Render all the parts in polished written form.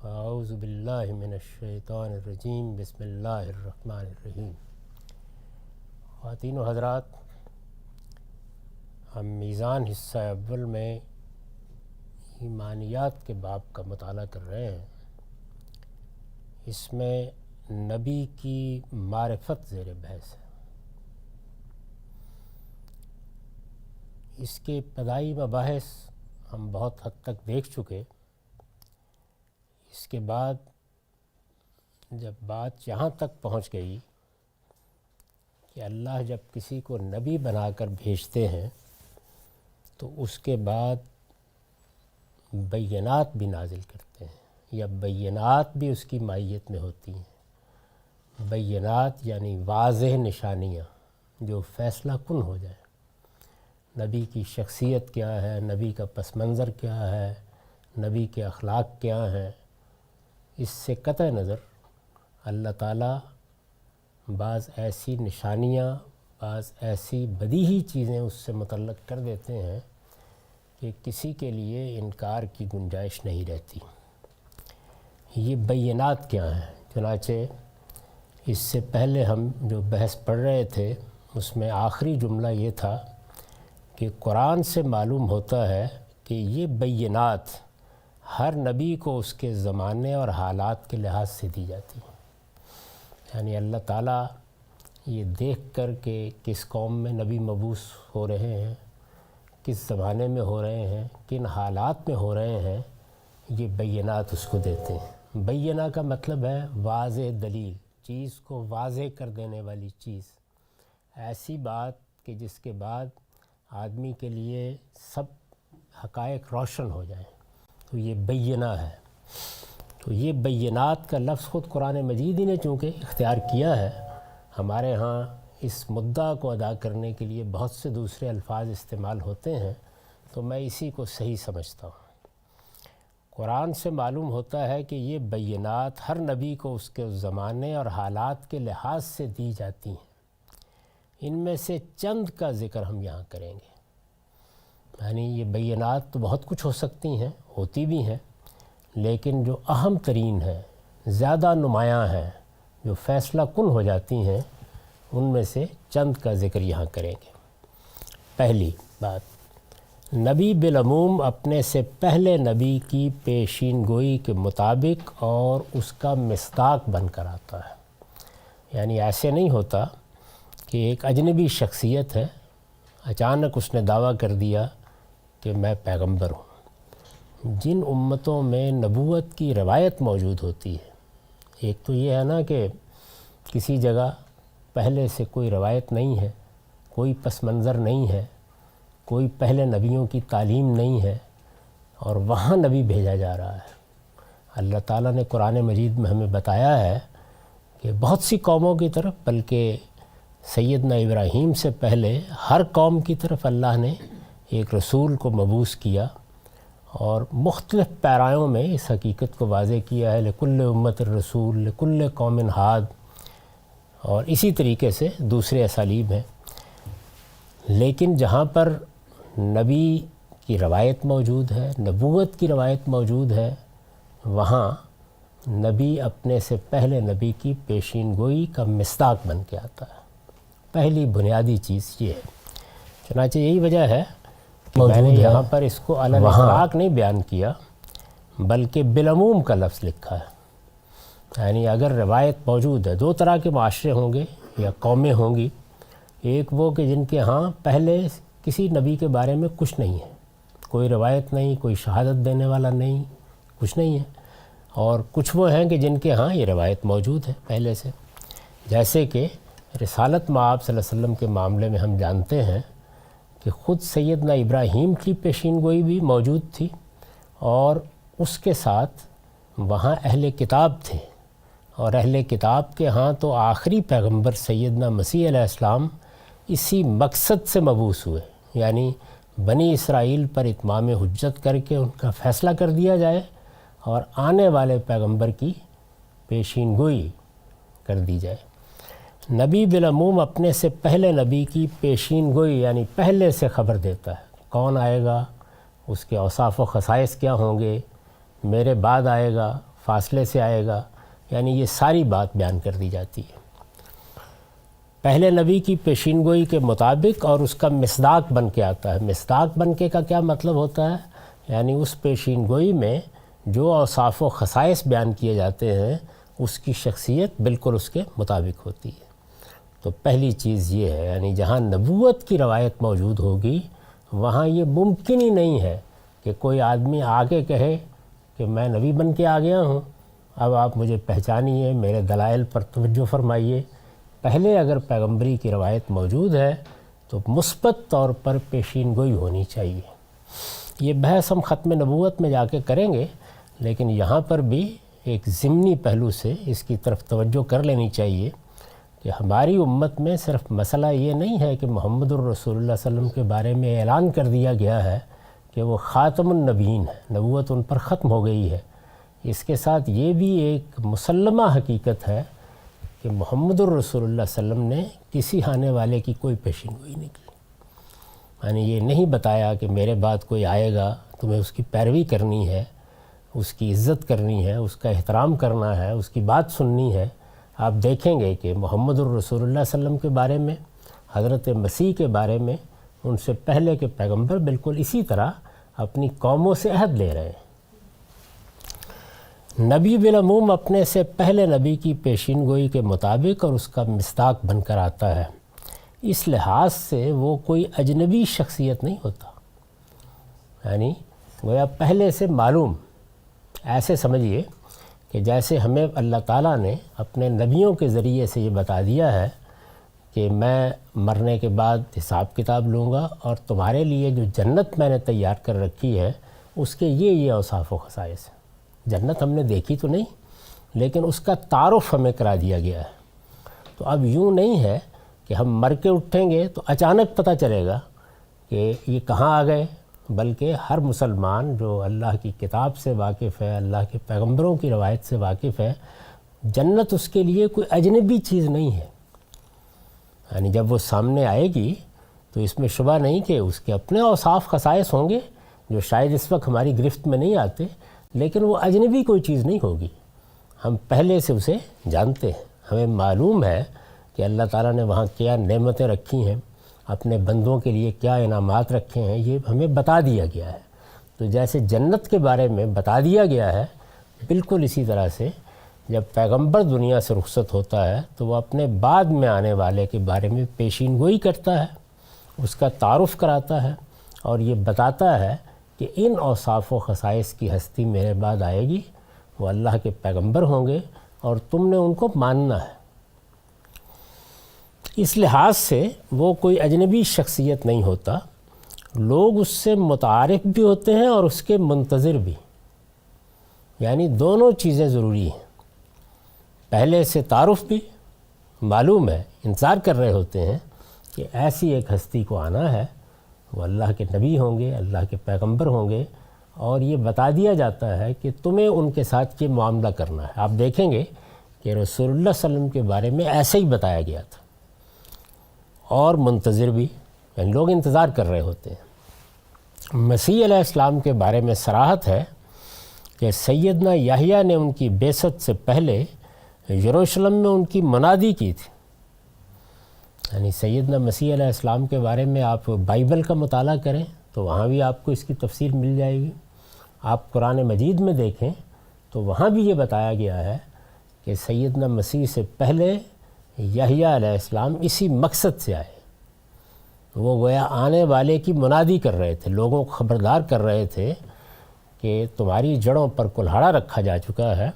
اعوذ باللہ من الشیطان الرجیم بسم اللہ الرحمن الرحیم۔ خواتین و حضرات، ہم میزان حصہ اول میں ایمانیات کے باب کا مطالعہ کر رہے ہیں۔ اس میں نبی کی معرفت زیر بحث ہے۔ اس کے ابتدائی مباحث ہم بہت حد تک دیکھ چکے۔ اس کے بعد جب بات یہاں تک پہنچ گئی کہ اللہ جب کسی کو نبی بنا کر بھیجتے ہیں تو اس کے بعد بینات بھی نازل کرتے ہیں، یا بینات بھی اس کی مائیت میں ہوتی ہیں۔ بینات یعنی واضح نشانیاں جو فیصلہ کن ہو جائیں۔ نبی کی شخصیت کیا ہے، نبی کا پس منظر کیا ہے، نبی کے اخلاق کیا ہیں، اس سے قطع نظر اللہ تعالیٰ بعض ایسی نشانیاں، بعض ایسی بدیہی چیزیں اس سے متعلق کر دیتے ہیں کہ کسی کے لیے انکار کی گنجائش نہیں رہتی۔ یہ بینات کیا ہیں؟ چنانچہ اس سے پہلے ہم جو بحث پڑھ رہے تھے اس میں آخری جملہ یہ تھا کہ قرآن سے معلوم ہوتا ہے کہ یہ بینات ہر نبی کو اس کے زمانے اور حالات کے لحاظ سے دی جاتی ہیں۔ یعنی اللہ تعالیٰ یہ دیکھ کر کہ کس قوم میں نبی مبعوث ہو رہے ہیں، کس زمانے میں ہو رہے ہیں، کن حالات میں ہو رہے ہیں، یہ بینات اس کو دیتے ہیں۔ بینہ کا مطلب ہے واضح دلیل، چیز کو واضح کر دینے والی چیز، ایسی بات کہ جس کے بعد آدمی کے لیے سب حقائق روشن ہو جائیں، تو یہ بینہ ہے۔ تو یہ بینات کا لفظ خود قرآن مجید ہی نے چونکہ اختیار کیا ہے۔ ہمارے ہاں اس مدعا کو ادا کرنے کے لیے بہت سے دوسرے الفاظ استعمال ہوتے ہیں، تو میں اسی کو صحیح سمجھتا ہوں۔ قرآن سے معلوم ہوتا ہے کہ یہ بینات ہر نبی کو اس کے زمانے اور حالات کے لحاظ سے دی جاتی ہیں۔ ان میں سے چند کا ذکر ہم یہاں کریں گے۔ یعنی یہ بینات تو بہت کچھ ہو سکتی ہیں، ہوتی بھی ہیں، لیکن جو اہم ترین ہیں، زیادہ نمایاں ہیں، جو فیصلہ کن ہو جاتی ہیں، ان میں سے چند کا ذکر یہاں کریں گے۔ پہلی بات، نبی بالعموم اپنے سے پہلے نبی کی پیشین گوئی کے مطابق اور اس کا مصداق بن کر آتا ہے۔ یعنی ایسے نہیں ہوتا کہ ایک اجنبی شخصیت ہے، اچانک اس نے دعویٰ کر دیا کہ میں پیغمبر ہوں۔ جن امتوں میں نبوت کی روایت موجود ہوتی ہے، ایک تو یہ ہے نا کہ کسی جگہ پہلے سے کوئی روایت نہیں ہے، کوئی پس منظر نہیں ہے، کوئی پہلے نبیوں کی تعلیم نہیں ہے، اور وہاں نبی بھیجا جا رہا ہے۔ اللہ تعالیٰ نے قرآن مجید میں ہمیں بتایا ہے کہ بہت سی قوموں کی طرف، بلکہ سیدنا ابراہیم سے پہلے ہر قوم کی طرف اللہ نے ایک رسول کو مبعوث کیا، اور مختلف پیرایوں میں اس حقیقت کو واضح کیا ہے، لکل امت الرسول لکل قوم ہاد، اور اسی طریقے سے دوسرے اسالیب ہیں۔ لیکن جہاں پر نبی کی روایت موجود ہے، نبوت کی روایت موجود ہے، وہاں نبی اپنے سے پہلے نبی کی پیشین گوئی کا مصداق بن کے آتا ہے۔ پہلی بنیادی چیز یہ ہے۔ چنانچہ یہی وجہ ہے کہ میں نے یہاں پر اس کو علی الاطلاق نہیں بیان کیا، بلکہ بالعموم کا لفظ لکھا ہے۔ یعنی اگر روایت موجود ہے، دو طرح کے معاشرے ہوں گے یا قومیں ہوں گی، ایک وہ کہ جن کے ہاں پہلے کسی نبی کے بارے میں کچھ نہیں ہے، کوئی روایت نہیں، کوئی شہادت دینے والا نہیں، کچھ نہیں ہے، اور کچھ وہ ہیں کہ جن کے ہاں یہ روایت موجود ہے پہلے سے۔ جیسے کہ رسالت مآب صلی اللہ علیہ وسلم کے معاملے میں ہم جانتے ہیں کہ خود سیدنا ابراہیم کی پیشین گوئی بھی موجود تھی، اور اس کے ساتھ وہاں اہل کتاب تھے، اور اہل کتاب کے ہاں تو آخری پیغمبر سیدنا مسیح علیہ السلام اسی مقصد سے مبعوث ہوئے، یعنی بنی اسرائیل پر اتمام حجت کر کے ان کا فیصلہ کر دیا جائے، اور آنے والے پیغمبر کی پیشین گوئی کر دی جائے۔ نبی بالعموم اپنے سے پہلے نبی کی پیشین گوئی یعنی پہلے سے خبر دیتا ہے، کون آئے گا، اس کے اوصاف و خصائص کیا ہوں گے، میرے بعد آئے گا، فاصلے سے آئے گا، یعنی یہ ساری بات بیان کر دی جاتی ہے پہلے نبی کی پیشین گوئی کے مطابق، اور اس کا مصداق بن کے آتا ہے۔ مصداق بن کے کا کیا مطلب ہوتا ہے؟ یعنی اس پیشین گوئی میں جو اوصاف و خصائص بیان کیے جاتے ہیں اس کی شخصیت بالکل اس کے مطابق ہوتی ہے۔ تو پہلی چیز یہ ہے، یعنی جہاں نبوت کی روایت موجود ہوگی وہاں یہ ممکن ہی نہیں ہے کہ کوئی آدمی آگے کہے کہ میں نبی بن کے آ گیا ہوں، اب آپ مجھے پہچانیے، میرے دلائل پر توجہ فرمائیے۔ پہلے اگر پیغمبری کی روایت موجود ہے تو مثبت طور پر پیشین گوئی ہونی چاہیے۔ یہ بحث ہم ختم نبوت میں جا کے کریں گے، لیکن یہاں پر بھی ایک ضمنی پہلو سے اس کی طرف توجہ کر لینی چاہیے کہ ہماری امت میں صرف مسئلہ یہ نہیں ہے کہ محمد الرسول اللہ صلی اللہ علیہ وسلم کے بارے میں اعلان کر دیا گیا ہے کہ وہ خاتم النبیین ہے، نبوت ان پر ختم ہو گئی ہے، اس کے ساتھ یہ بھی ایک مسلمہ حقیقت ہے کہ محمد الرسول اللہ صلی اللہ علیہ وسلم نے کسی آنے والے کی کوئی پیشین گوئی نہیں کی۔ یعنی یہ نہیں بتایا کہ میرے بعد کوئی آئے گا، تمہیں اس کی پیروی کرنی ہے، اس کی عزت کرنی ہے، اس کا احترام کرنا ہے، اس کی بات سننی ہے۔ آپ دیکھیں گے کہ محمد الرسول اللہ صلی اللہ علیہ وسلم کے بارے میں، حضرت مسیح کے بارے میں ان سے پہلے کے پیغمبر بالکل اسی طرح اپنی قوموں سے عہد لے رہے ہیں۔ نبی بالعموم اپنے سے پہلے نبی کی پیشین گوئی کے مطابق اور اس کا مصداق بن کر آتا ہے، اس لحاظ سے وہ کوئی اجنبی شخصیت نہیں ہوتا، یعنی گویا پہلے سے معلوم۔ ایسے سمجھیے کہ جیسے ہمیں اللہ تعالیٰ نے اپنے نبیوں کے ذریعے سے یہ بتا دیا ہے کہ میں مرنے کے بعد حساب کتاب لوں گا اور تمہارے لیے جو جنت میں نے تیار کر رکھی ہے اس کے یہ اوصاف و خصائص ہیں۔ جنت ہم نے دیکھی تو نہیں، لیکن اس کا تعارف ہمیں کرا دیا گیا ہے۔ تو اب یوں نہیں ہے کہ ہم مر کے اٹھیں گے تو اچانک پتہ چلے گا کہ یہ کہاں آ گئے، بلکہ ہر مسلمان جو اللہ کی کتاب سے واقف ہے، اللہ کے پیغمبروں کی روایت سے واقف ہے، جنت اس کے لیے کوئی اجنبی چیز نہیں ہے۔ یعنی جب وہ سامنے آئے گی تو اس میں شبہ نہیں کہ اس کے اپنے اوصاف خصائص ہوں گے جو شاید اس وقت ہماری گرفت میں نہیں آتے، لیکن وہ اجنبی کوئی چیز نہیں ہوگی، ہم پہلے سے اسے جانتے ہیں۔ ہمیں معلوم ہے کہ اللہ تعالیٰ نے وہاں کیا نعمتیں رکھی ہیں، اپنے بندوں کے لیے کیا انعامات رکھے ہیں، یہ ہمیں بتا دیا گیا ہے۔ تو جیسے جنت کے بارے میں بتا دیا گیا ہے، بالکل اسی طرح سے جب پیغمبر دنیا سے رخصت ہوتا ہے تو وہ اپنے بعد میں آنے والے کے بارے میں پیشین گوئی کرتا ہے، اس کا تعارف کراتا ہے اور یہ بتاتا ہے کہ ان اوصاف و خصائص کی ہستی میرے بعد آئے گی، وہ اللہ کے پیغمبر ہوں گے اور تم نے ان کو ماننا ہے۔ اس لحاظ سے وہ کوئی اجنبی شخصیت نہیں ہوتا، لوگ اس سے متعارف بھی ہوتے ہیں اور اس کے منتظر بھی، یعنی دونوں چیزیں ضروری ہیں۔ پہلے سے تعارف بھی معلوم ہے، انتظار کر رہے ہوتے ہیں کہ ایسی ایک ہستی کو آنا ہے، وہ اللہ کے نبی ہوں گے، اللہ کے پیغمبر ہوں گے، اور یہ بتا دیا جاتا ہے کہ تمہیں ان کے ساتھ یہ معاملہ کرنا ہے۔ آپ دیکھیں گے کہ رسول اللہ صلی اللہ علیہ وسلم کے بارے میں ایسے ہی بتایا گیا تھا، اور منتظر بھی، یعنی لوگ انتظار کر رہے ہوتے ہیں۔ مسیح علیہ السلام کے بارے میں صراحت ہے کہ سیدنا یحییٰ نے ان کی بعثت سے پہلے یروشلم میں ان کی منادی کی تھی۔ یعنی سیدنا مسیح علیہ السلام کے بارے میں آپ بائبل کا مطالعہ کریں تو وہاں بھی آپ کو اس کی تفسیر مل جائے گی۔ آپ قرآن مجید میں دیکھیں تو وہاں بھی یہ بتایا گیا ہے کہ سیدنا مسیح سے پہلے یحییٰ علیہ السلام اسی مقصد سے آئے، وہ گویا آنے والے کی منادی کر رہے تھے، لوگوں کو خبردار کر رہے تھے کہ تمہاری جڑوں پر کلہاڑا رکھا جا چکا ہے،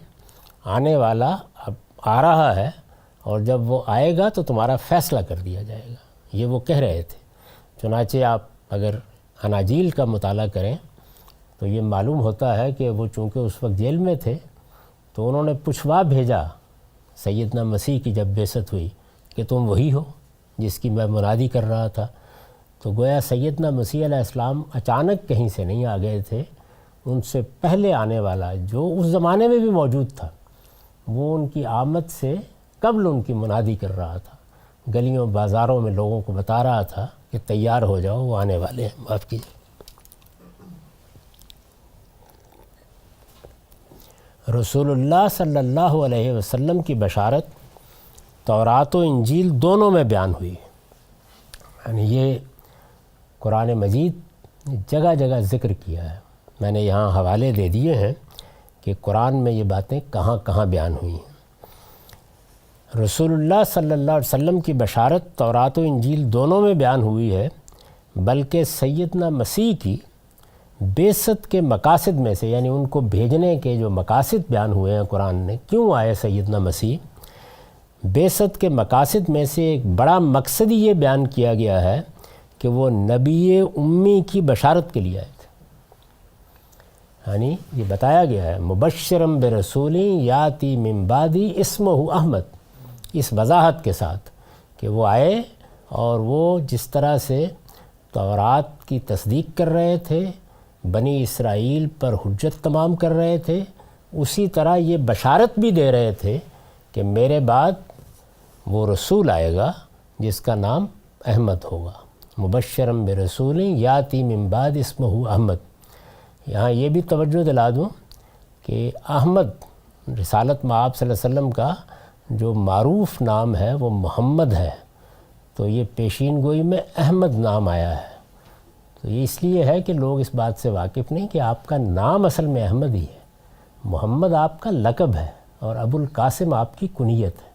آنے والا اب آ رہا ہے، اور جب وہ آئے گا تو تمہارا فیصلہ کر دیا جائے گا، یہ وہ کہہ رہے تھے۔ چنانچہ آپ اگر اناجیل کا مطالعہ کریں تو یہ معلوم ہوتا ہے کہ وہ چونکہ اس وقت جیل میں تھے تو انہوں نے پوچھوا بھیجا سیدنا مسیح کی جب بعثت ہوئی کہ تم وہی ہو جس کی میں منادی کر رہا تھا۔ تو گویا سیدنا مسیح علیہ السلام اچانک کہیں سے نہیں آ گئے تھے، ان سے پہلے آنے والا جو اس زمانے میں بھی موجود تھا وہ ان کی آمد سے قبل ان کی منادی کر رہا تھا، گلیوں بازاروں میں لوگوں کو بتا رہا تھا کہ تیار ہو جاؤ، وہ آنے والے ہیں۔ معاف کیجیے۔ رسول اللہ صلی اللہ علیہ وسلم کی بشارت تورات و انجیل دونوں میں بیان ہوئی، یعنی یہ قرآن مجید جگہ جگہ ذکر کیا ہے۔ میں نے یہاں حوالے دے دیے ہیں کہ قرآن میں یہ باتیں کہاں کہاں بیان ہوئی ہیں۔ رسول اللہ صلی اللہ علیہ وسلم کی بشارت تورات و انجیل دونوں میں بیان ہوئی ہے، بلکہ سیدنا مسیح کی بعثت کے مقاصد میں سے، یعنی ان کو بھیجنے کے جو مقاصد بیان ہوئے ہیں قرآن نے، کیوں آئے سیدنا مسیح، بعثت کے مقاصد میں سے ایک بڑا مقصد یہ بیان کیا گیا ہے کہ وہ نبی امی کی بشارت کے لیے آئے تھے۔ یعنی یہ بتایا گیا ہے مبشرم برسول یاتی من بعدی اسمہ احمد، اس وضاحت کے ساتھ کہ وہ آئے اور وہ جس طرح سے تورات کی تصدیق کر رہے تھے، بنی اسرائیل پر حجت تمام کر رہے تھے، اسی طرح یہ بشارت بھی دے رہے تھے کہ میرے بعد وہ رسول آئے گا جس کا نام احمد ہوگا، مبشرم برسول یاتی من بعد اسمہ احمد۔ یہاں یہ بھی توجہ دلا دوں کہ احمد رسالت مآب صلی اللہ علیہ وسلم کا جو معروف نام ہے وہ محمد ہے، تو یہ پیشین گوئی میں احمد نام آیا ہے۔ تو یہ اس لیے ہے کہ لوگ اس بات سے واقف نہیں کہ آپ کا نام اصل میں احمد ہی ہے، محمد آپ کا لقب ہے اور ابو القاسم آپ کی کنیت ہے،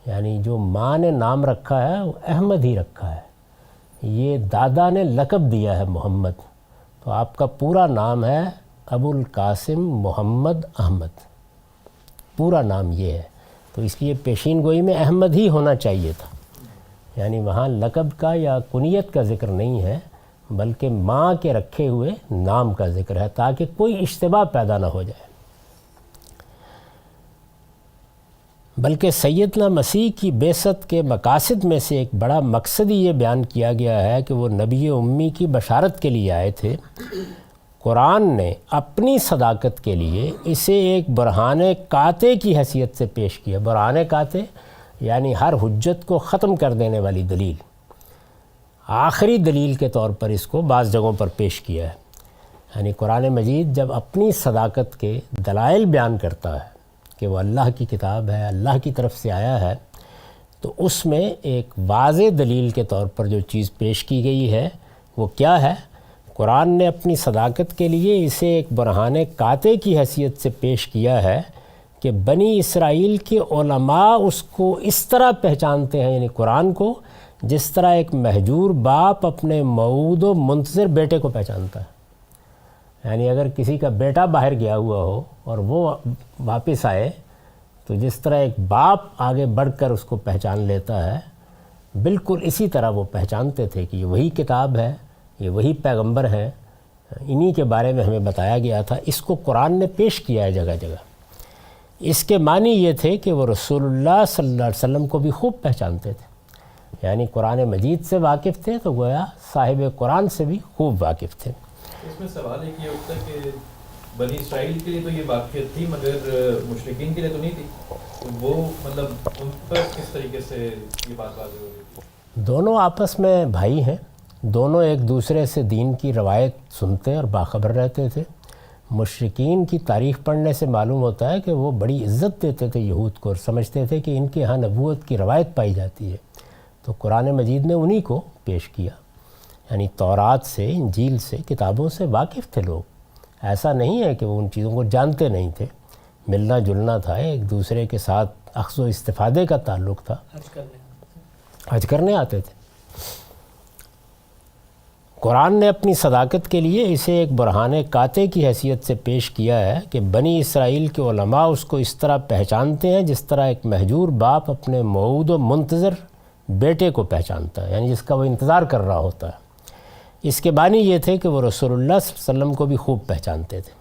یعنی جو ماں نے نام رکھا ہے وہ احمد ہی رکھا ہے، یہ دادا نے لقب دیا ہے محمد، تو آپ کا پورا نام ہے ابو القاسم محمد احمد، پورا نام یہ ہے۔ تو اس لیے پیشین گوئی میں احمد ہی ہونا چاہیے تھا، یعنی وہاں لقب کا یا کنیت کا ذکر نہیں ہے بلکہ ماں کے رکھے ہوئے نام کا ذکر ہے تاکہ کوئی اشتباہ پیدا نہ ہو جائے۔ بلکہ سیدنا مسیح کی بعثت کے مقاصد میں سے ایک بڑا مقصد یہ بیان کیا گیا ہے کہ وہ نبی امی کی بشارت کے لیے آئے تھے۔ قرآن نے اپنی صداقت کے لیے اسے ایک برہان قاطع کی حیثیت سے پیش کیا۔ برہان قاطع یعنی ہر حجت کو ختم کر دینے والی دلیل، آخری دلیل کے طور پر اس کو بعض جگہوں پر پیش کیا ہے۔ یعنی قرآن مجید جب اپنی صداقت کے دلائل بیان کرتا ہے کہ وہ اللہ کی کتاب ہے، اللہ کی طرف سے آیا ہے، تو اس میں ایک واضح دلیل کے طور پر جو چیز پیش کی گئی ہے وہ کیا ہے؟ قرآن نے اپنی صداقت کے لیے اسے ایک برہان قاطع کی حیثیت سے پیش کیا ہے کہ بنی اسرائیل کے علماء اس کو اس طرح پہچانتے ہیں، یعنی قرآن کو، جس طرح ایک مہجور باپ اپنے موعود و منتظر بیٹے کو پہچانتا ہے۔ یعنی اگر کسی کا بیٹا باہر گیا ہوا ہو اور وہ واپس آئے تو جس طرح ایک باپ آگے بڑھ کر اس کو پہچان لیتا ہے، بالکل اسی طرح وہ پہچانتے تھے کہ یہ وہی کتاب ہے، یہ وہی پیغمبر ہیں، انہی کے بارے میں ہمیں بتایا گیا تھا۔ اس کو قرآن نے پیش کیا ہے جگہ جگہ۔ اس کے معنی یہ تھے کہ وہ رسول اللہ صلی اللہ علیہ وسلم کو بھی خوب پہچانتے تھے، یعنی قرآن مجید سے واقف تھے تو گویا صاحب قرآن سے بھی خوب واقف تھے۔ اس میں سوال ایک یہ ہوتا ہے کہ بنی اسرائیل کے لیے تو یہ واقعیت تھی مگر مشرکین کے لیے تو نہیں تھی، وہ مطلب ان پر کس طریقے سے یہ بات واضح ہو رہی تھی؟ دونوں آپس میں بھائی ہیں، دونوں ایک دوسرے سے دین کی روایت سنتے اور باخبر رہتے تھے۔ مشرکین کی تاریخ پڑھنے سے معلوم ہوتا ہے کہ وہ بڑی عزت دیتے تھے یہود کو اور سمجھتے تھے کہ ان کے ہاں نبوت کی روایت پائی جاتی ہے، تو قرآن مجید نے انہی کو پیش کیا۔ یعنی تورات سے، انجیل سے، کتابوں سے واقف تھے لوگ، ایسا نہیں ہے کہ وہ ان چیزوں کو جانتے نہیں تھے، ملنا جلنا تھا، ایک دوسرے کے ساتھ اخذ و استفادے کا تعلق تھا، حج کرنے آتے تھے۔ قرآن نے اپنی صداقت کے لیے اسے ایک برہان قاطع کی حیثیت سے پیش کیا ہے کہ بنی اسرائیل کے علماء اس کو اس طرح پہچانتے ہیں جس طرح ایک مہجور باپ اپنے موعود و منتظر بیٹے کو پہچانتا ہے، یعنی جس کا وہ انتظار کر رہا ہوتا ہے۔ اس کے معنی یہ تھے کہ وہ رسول اللہ صلی اللہ علیہ وسلم کو بھی خوب پہچانتے تھے۔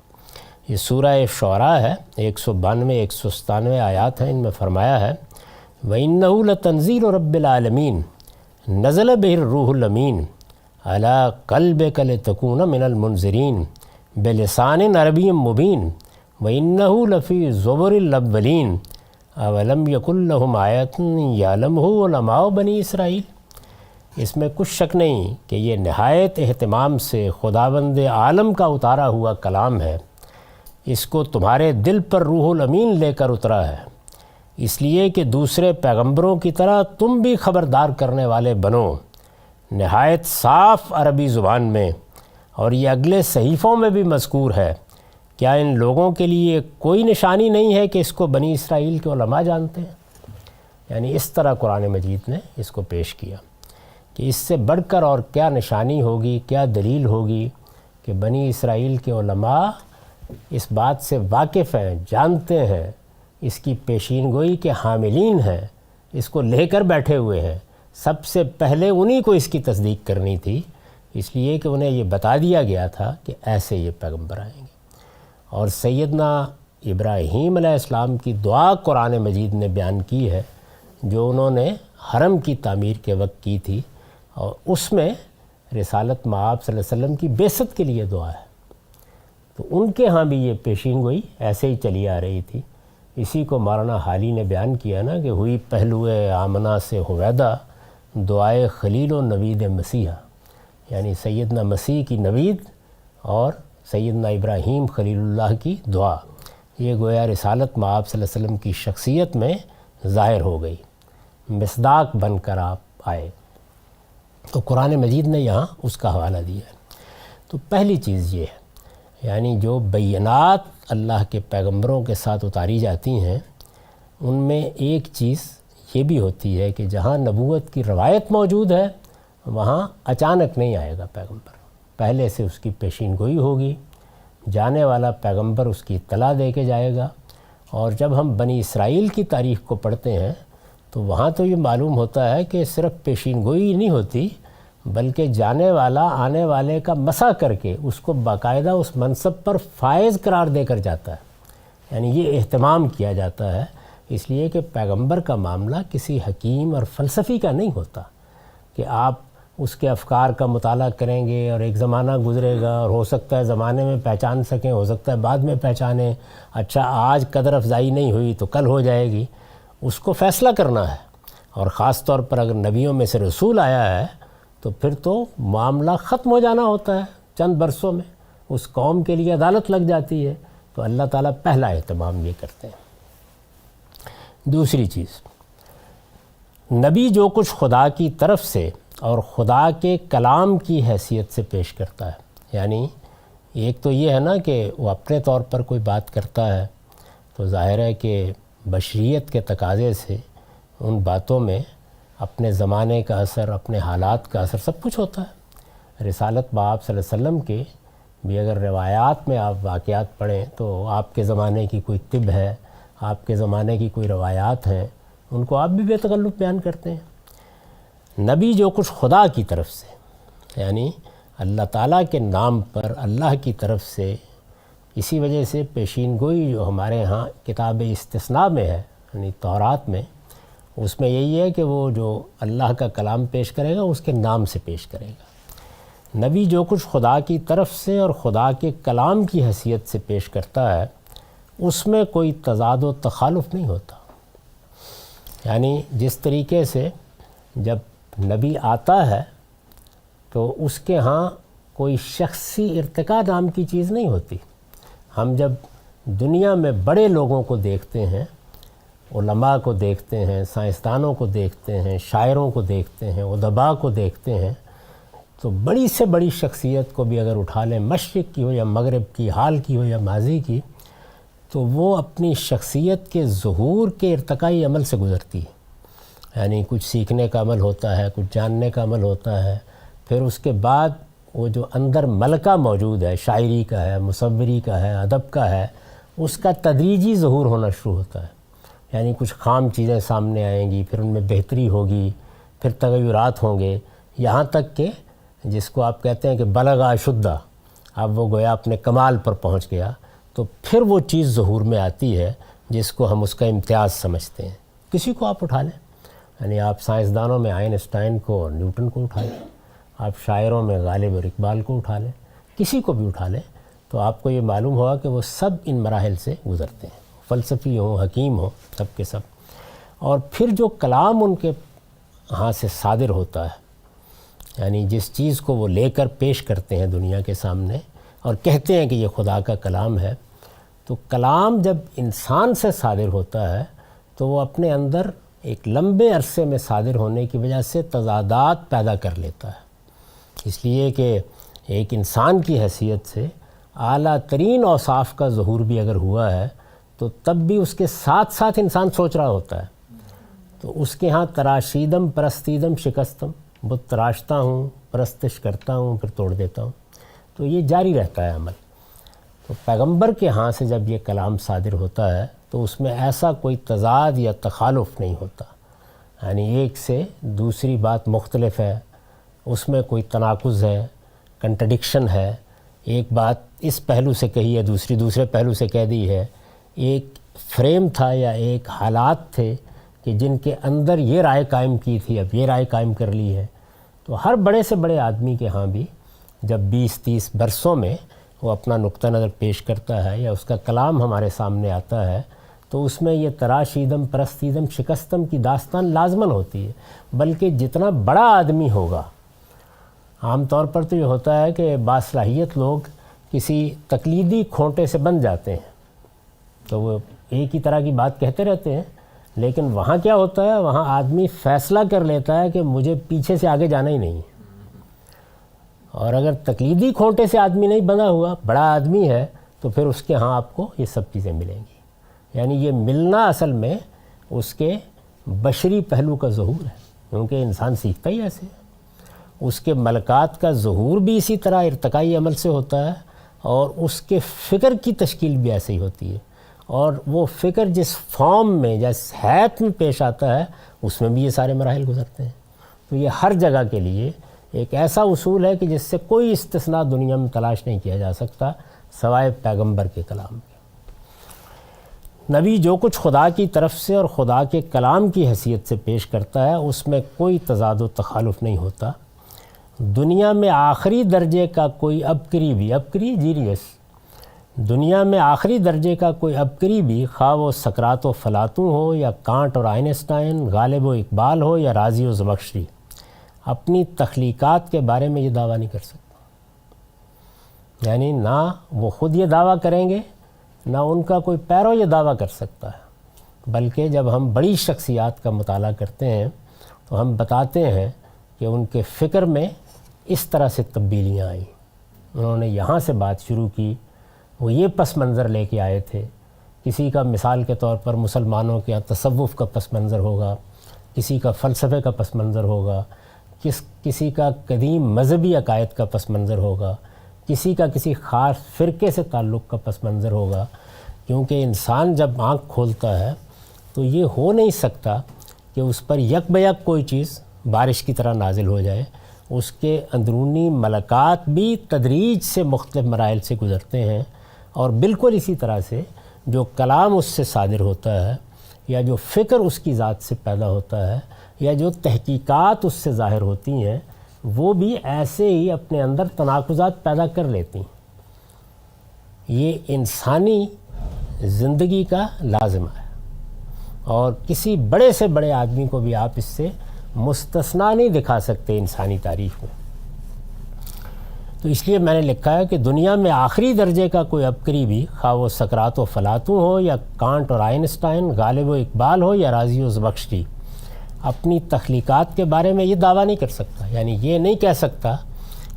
یہ سورہ شعراء ہے، 192 197 آیات ہیں، ان میں فرمایا ہے وَإِنَّهُ لَتَنزِيلُ رَبِّ الْعَالَمِينَ نَزَلَ بِهِ الرُّوحُ الْأَمِينُ عَلَى قَلْبِكَ لِتَكُونَ مِنَ الْمُنذِرِينَ بِلِسَانٍ عَرَبِيٍّ مُبِينٍ وَإِنَّهُ لَفِي زُبُرِ الْأَوَّلِينَ أَوَلَمْ يَكُنْ لَهُمْ آيَةٌ يَعْلَمُهُ عُلَمَاءُ بَنِي اسرائیل۔ اس میں کچھ شک نہیں کہ یہ نہایت اہتمام سے خداوند عالم کا اتارا ہوا کلام ہے، اس کو تمہارے دل پر روح الامین لے کر اترا ہے، اس لیے کہ دوسرے پیغمبروں کی طرح تم بھی خبردار کرنے والے بنو، نہایت صاف عربی زبان میں، اور یہ اگلے صحیفوں میں بھی مذکور ہے۔ کیا ان لوگوں کے لیے کوئی نشانی نہیں ہے کہ اس کو بنی اسرائیل کے علماء جانتے ہیں؟ یعنی اس طرح قرآن مجید نے اس کو پیش کیا کہ اس سے بڑھ کر اور کیا نشانی ہوگی، کیا دلیل ہوگی کہ بنی اسرائیل کے علماء اس بات سے واقف ہیں، جانتے ہیں، اس کی پیشین گوئی کے حاملین ہیں، اس کو لے کر بیٹھے ہوئے ہیں۔ سب سے پہلے انہی کو اس کی تصدیق کرنی تھی، اس لیے کہ انہیں یہ بتا دیا گیا تھا کہ ایسے یہ پیغمبر آئیں گے۔ اور سیدنا ابراہیم علیہ السلام کی دعا قرآن مجید نے بیان کی ہے، جو انہوں نے حرم کی تعمیر کے وقت کی تھی، اور اس میں رسالت مآب صلی اللہ علیہ وسلم کی بعثت کے لیے دعا ہے۔ تو ان کے ہاں بھی یہ پیشین گوئی ایسے ہی چلی آ رہی تھی۔ اسی کو مولانا حالی نے بیان کیا نا کہ ہوئی پہلو آمنہ سے ہویدہ دعائے خلیل و نوید مسیحا، یعنی سیدنا مسیح کی نوید اور سیدنا ابراہیم خلیل اللہ کی دعا، یہ گویا رسالت مآب صلی اللہ علیہ وسلم کی شخصیت میں ظاہر ہو گئی، مصداق بن کر آپ آئے۔ تو قرآن مجید نے یہاں اس کا حوالہ دیا ہے۔ تو پہلی چیز یہ ہے، یعنی جو بینات اللہ کے پیغمبروں کے ساتھ اتاری جاتی ہیں، ان میں ایک چیز یہ بھی ہوتی ہے کہ جہاں نبوت کی روایت موجود ہے وہاں اچانک نہیں آئے گا پیغمبر، پہلے سے اس کی پیشین گوئی ہوگی، جانے والا پیغمبر اس کی اطلاع دے کے جائے گا۔ اور جب ہم بنی اسرائیل کی تاریخ کو پڑھتے ہیں تو وہاں تو یہ معلوم ہوتا ہے کہ صرف پیشین گوئی نہیں ہوتی، بلکہ جانے والا آنے والے کا مسا کر کے اس کو باقاعدہ اس منصب پر فائز قرار دے کر جاتا ہے، یعنی یہ اہتمام کیا جاتا ہے، اس لیے کہ پیغمبر کا معاملہ کسی حکیم اور فلسفی کا نہیں ہوتا کہ آپ اس کے افکار کا مطالعہ کریں گے اور ایک زمانہ گزرے گا اور ہو سکتا ہے زمانے میں پہچان سکیں، ہو سکتا ہے بعد میں پہچانیں، اچھا آج قدر افزائی نہیں ہوئی تو کل ہو جائے گی، اس کو فیصلہ کرنا ہے۔ اور خاص طور پر اگر نبیوں میں سے رسول آیا ہے تو پھر تو معاملہ ختم ہو جانا ہوتا ہے، چند برسوں میں اس قوم کے لیے عدالت لگ جاتی ہے، تو اللہ تعالیٰ پہلا اہتمام یہ کرتے ہیں۔ دوسری چیز، نبی جو کچھ خدا کی طرف سے اور خدا کے کلام کی حیثیت سے پیش کرتا ہے، یعنی ایک تو یہ ہے نا کہ وہ اپنے طور پر کوئی بات کرتا ہے تو ظاہر ہے کہ بشریت کے تقاضے سے ان باتوں میں اپنے زمانے کا اثر، اپنے حالات کا اثر سب کچھ ہوتا ہے۔ رسالت مآب صلی اللہ علیہ وسلم کے بھی اگر روایات میں آپ واقعات پڑھیں تو آپ کے زمانے کی کوئی طب ہے، آپ کے زمانے کی کوئی روایات ہیں، ان کو آپ بھی بے تکلف بیان کرتے ہیں۔ نبی جو کچھ خدا کی طرف سے، یعنی اللہ تعالیٰ کے نام پر اللہ کی طرف سے، اسی وجہ سے پیشین گوئی جو ہمارے ہاں کتاب استثناء میں ہے، یعنی تورات میں، اس میں یہی ہے کہ وہ جو اللہ کا کلام پیش کرے گا اس کے نام سے پیش کرے گا۔ نبی جو کچھ خدا کی طرف سے اور خدا کے کلام کی حیثیت سے پیش کرتا ہے، اس میں کوئی تضاد و تخالف نہیں ہوتا۔ یعنی جس طریقے سے جب نبی آتا ہے تو اس کے ہاں کوئی شخصی ارتقاء نام کی چیز نہیں ہوتی۔ ہم جب دنیا میں بڑے لوگوں کو دیکھتے ہیں، علماء کو دیکھتے ہیں، سائنسدانوں کو دیکھتے ہیں، شاعروں کو دیکھتے ہیں، ادباء کو دیکھتے ہیں، تو بڑی سے بڑی شخصیت کو بھی اگر اٹھا لیں، مشرق کی ہو یا مغرب کی، حال کی ہو یا ماضی کی، تو وہ اپنی شخصیت کے ظہور کے ارتقائی عمل سے گزرتی ہے۔ یعنی کچھ سیکھنے کا عمل ہوتا ہے، کچھ جاننے کا عمل ہوتا ہے، پھر اس کے بعد وہ جو اندر ملکہ موجود ہے، شاعری کا ہے، مصوری کا ہے، ادب کا ہے، اس کا تدریجی ظہور ہونا شروع ہوتا ہے۔ یعنی کچھ خام چیزیں سامنے آئیں گی، پھر ان میں بہتری ہوگی، پھر تغیرات ہوں گے، یہاں تک کہ جس کو آپ کہتے ہیں کہ بلغ اشدہ، اب وہ گویا اپنے کمال پر پہنچ گیا، تو پھر وہ چیز ظہور میں آتی ہے جس کو ہم اس کا امتیاز سمجھتے ہیں۔ کسی کو آپ اٹھا لیں، یعنی آپ سائنسدانوں میں آئنسٹائن کو اور نیوٹن کو اٹھا لیں، آپ شاعروں میں غالب اور اقبال کو اٹھا لیں، کسی کو بھی اٹھا لیں، تو آپ کو یہ معلوم ہوگا کہ وہ سب ان مراحل سے گزرتے ہیں، فلسفی ہوں، حکیم ہوں، سب کے سب۔ اور پھر جو کلام ان کے ہاں سے صادر ہوتا ہے، یعنی جس چیز کو وہ لے کر پیش کرتے ہیں دنیا کے سامنے اور کہتے ہیں کہ یہ خدا کا کلام ہے، تو کلام جب انسان سے صادر ہوتا ہے تو وہ اپنے اندر ایک لمبے عرصے میں صادر ہونے کی وجہ سے تضادات پیدا کر لیتا ہے، اس لیے کہ ایک انسان کی حیثیت سے اعلیٰ ترین اوصاف کا ظہور بھی اگر ہوا ہے تو تب بھی اس کے ساتھ ساتھ انسان سوچ رہا ہوتا ہے. تو اس کے ہاں تراشیدم پرستیدم شکستم، بت تراشتا ہوں، پرستش کرتا ہوں، پھر توڑ دیتا ہوں، تو یہ جاری رہتا ہے عمل. تو پیغمبر کے ہاں سے جب یہ کلام صادر ہوتا ہے تو اس میں ایسا کوئی تضاد یا تخالف نہیں ہوتا، یعنی ایک سے دوسری بات مختلف ہے، اس میں کوئی تناقض ہے، کنٹرڈکشن ہے، ایک بات اس پہلو سے کہی ہے دوسرے پہلو سے کہہ دی ہے. ایک فریم تھا یا ایک حالات تھے کہ جن کے اندر یہ رائے قائم کی تھی، اب یہ رائے قائم کر لی ہے. تو ہر بڑے سے بڑے آدمی کے ہاں بھی جب 20-30 برسوں میں وہ اپنا نقطہ نظر پیش کرتا ہے یا اس کا کلام ہمارے سامنے آتا ہے تو اس میں یہ تراشیدم پرستیدم شکستم کی داستان لازماً ہوتی ہے. بلکہ جتنا بڑا آدمی ہوگا، عام طور پر تو یہ ہوتا ہے کہ باصلاحیت لوگ کسی تقلیدی کھونٹے سے بن جاتے ہیں تو وہ ایک ہی طرح کی بات کہتے رہتے ہیں، لیکن وہاں کیا ہوتا ہے، وہاں آدمی فیصلہ کر لیتا ہے کہ مجھے پیچھے سے آگے جانا ہی نہیں ہے. اور اگر تقلیدی کھونٹے سے آدمی نہیں بنا ہوا، بڑا آدمی ہے، تو پھر اس کے ہاں آپ کو یہ سب چیزیں ملیں گی. یعنی یہ ملنا اصل میں اس کے بشری پہلو کا ظہور ہے، کیونکہ انسان سیکھتا ہی ایسے ہے. اس کے ملکات کا ظہور بھی اسی طرح ارتقائی عمل سے ہوتا ہے، اور اس کے فکر کی تشکیل بھی ایسے ہی ہوتی ہے. اور وہ فکر جس فارم میں جس حیثیت میں پیش آتا ہے اس میں بھی یہ سارے مراحل گزرتے ہیں. تو یہ ہر جگہ کے لیے ایک ایسا اصول ہے کہ جس سے کوئی استثناء دنیا میں تلاش نہیں کیا جا سکتا سوائے پیغمبر کے کلام کے. نبی جو کچھ خدا کی طرف سے اور خدا کے کلام کی حیثیت سے پیش کرتا ہے اس میں کوئی تضاد و تخالف نہیں ہوتا. دنیا میں آخری درجے کا کوئی ابکری جینیس، دنیا میں آخری درجے کا کوئی ابکری بھی، خواہ وہ سقراط و فلاطوں ہو یا کانٹ اور آئنسٹائن، غالب و اقبال ہو یا رازی و زمخشری، اپنی تخلیقات کے بارے میں یہ دعویٰ نہیں کر سکتا. یعنی نہ وہ خود یہ دعویٰ کریں گے، نہ ان کا کوئی پیرو یہ دعویٰ کر سکتا ہے. بلکہ جب ہم بڑی شخصیات کا مطالعہ کرتے ہیں تو ہم بتاتے ہیں کہ ان کے فکر میں اس طرح سے تبدیلیاں آئیں. انہوں نے یہاں سے بات شروع کی، وہ یہ پس منظر لے کے آئے تھے. کسی کا مثال کے طور پر مسلمانوں کے یہاں تصوف کا پس منظر ہوگا، کسی کا فلسفے کا پس منظر ہوگا، کسی کا قدیم مذہبی عقائد کا پس منظر ہوگا، کسی کا کسی خاص فرقے سے تعلق کا پس منظر ہوگا. کیونکہ انسان جب آنکھ کھولتا ہے تو یہ ہو نہیں سکتا کہ اس پر یک بیک کوئی چیز بارش کی طرح نازل ہو جائے. اس کے اندرونی ملکات بھی تدریج سے مختلف مراحل سے گزرتے ہیں، اور بالکل اسی طرح سے جو کلام اس سے صادر ہوتا ہے یا جو فکر اس کی ذات سے پیدا ہوتا ہے یا جو تحقیقات اس سے ظاہر ہوتی ہیں وہ بھی ایسے ہی اپنے اندر تناقضات پیدا کر لیتی ہیں. یہ انسانی زندگی کا لازمہ ہے، اور کسی بڑے سے بڑے آدمی کو بھی آپ اس سے مستثنا نہیں دکھا سکتے انسانی تاریخ میں. تو اس لیے میں نے لکھا ہے کہ دنیا میں آخری درجے کا کوئی ابکری بھی، خواہ وہ سقراط و فلاطوں ہو یا کانٹ اور آئنسٹائن، غالب و اقبال ہو یا رازی و زمخشری، اپنی تخلیقات کے بارے میں یہ دعویٰ نہیں کر سکتا. یعنی یہ نہیں کہہ سکتا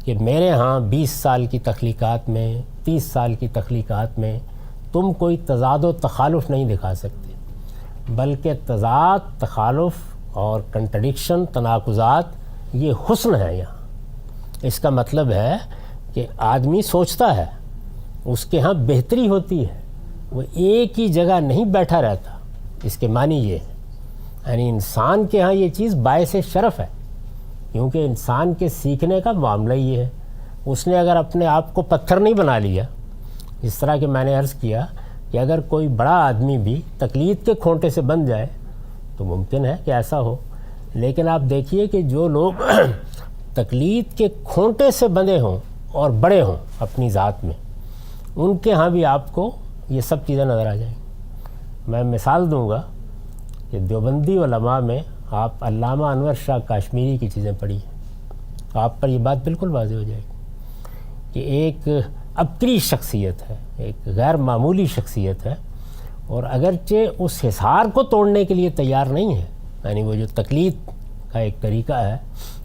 کہ میرے ہاں 20 سال کی تخلیقات میں، 30 سال کی تخلیقات میں تم کوئی تضاد و تخالف نہیں دکھا سکتے. بلکہ تضاد، تخالف اور کنٹرڈکشن، تناقضات یہ حسن ہے یہاں. اس کا مطلب ہے کہ آدمی سوچتا ہے، اس کے ہاں بہتری ہوتی ہے، وہ ایک ہی جگہ نہیں بیٹھا رہتا. اس کے معنی یہ ہے، یعنی انسان کے ہاں یہ چیز باعث شرف ہے، کیونکہ انسان کے سیکھنے کا معاملہ یہ ہے. اس نے اگر اپنے آپ کو پتھر نہیں بنا لیا، جس طرح کہ میں نے عرض کیا کہ اگر کوئی بڑا آدمی بھی تقلید کے کھونٹے سے بن جائے تو ممکن ہے کہ ایسا ہو. لیکن آپ دیکھیے کہ جو لوگ تقلید کے کھونٹے سے بندے ہوں اور بڑے ہوں اپنی ذات میں، ان کے ہاں بھی آپ کو یہ سب چیزیں نظر آ جائیں. میں مثال دوں گا کہ دیوبندی علماء میں آپ علامہ انور شاہ کاشمیری کی چیزیں پڑھی، آپ پر یہ بات بالکل واضح ہو جائے گی کہ ایک عبقری شخصیت ہے، ایک غیر معمولی شخصیت ہے، اور اگرچہ اس حصار کو توڑنے کے لیے تیار نہیں ہے، یعنی وہ جو تقلید کا ایک طریقہ ہے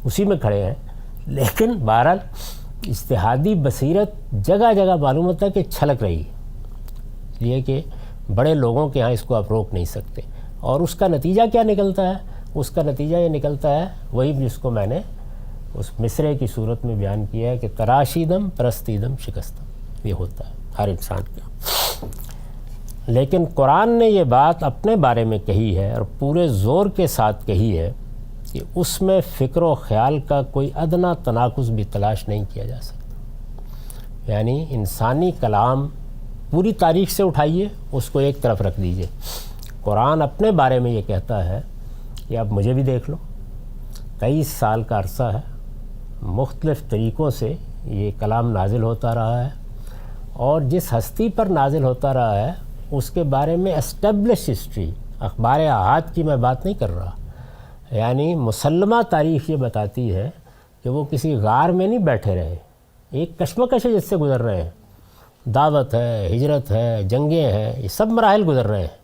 اسی میں کھڑے ہیں، لیکن بہرحال اجتہادی بصیرت جگہ جگہ معلوم ہوتا ہے کہ چھلک رہی ہے، اس لیے کہ بڑے لوگوں کے ہاں اس کو آپ روک نہیں سکتے۔ اور اس کا نتیجہ کیا نکلتا ہے؟ اس کا نتیجہ یہ نکلتا ہے وہی جس کو میں نے اس مصرعے کی صورت میں بیان کیا ہے کہ تراشیدم پرستیدم شکستم، یہ ہوتا ہے ہر انسان کا۔ لیکن قرآن نے یہ بات اپنے بارے میں کہی ہے اور پورے زور کے ساتھ کہی ہے کہ اس میں فکر و خیال کا کوئی ادنا تناقض بھی تلاش نہیں کیا جا سکتا، یعنی انسانی کلام پوری تاریخ سے اٹھائیے، اس کو ایک طرف رکھ دیجئے، قرآن اپنے بارے میں یہ کہتا ہے کہ اب مجھے بھی دیکھ لو، 23 سال کا عرصہ ہے، مختلف طریقوں سے یہ کلام نازل ہوتا رہا ہے، اور جس ہستی پر نازل ہوتا رہا ہے اس کے بارے میں اسٹیبلش ہسٹری، اخبار احاد کی میں بات نہیں کر رہا، یعنی مسلمہ تاریخ یہ بتاتی ہے کہ وہ کسی غار میں نہیں بیٹھے رہے، ایک کشمکش ہے جس سے گزر رہے ہیں، دعوت ہے، ہجرت ہے، جنگیں ہیں، یہ سب مراحل گزر رہے ہیں،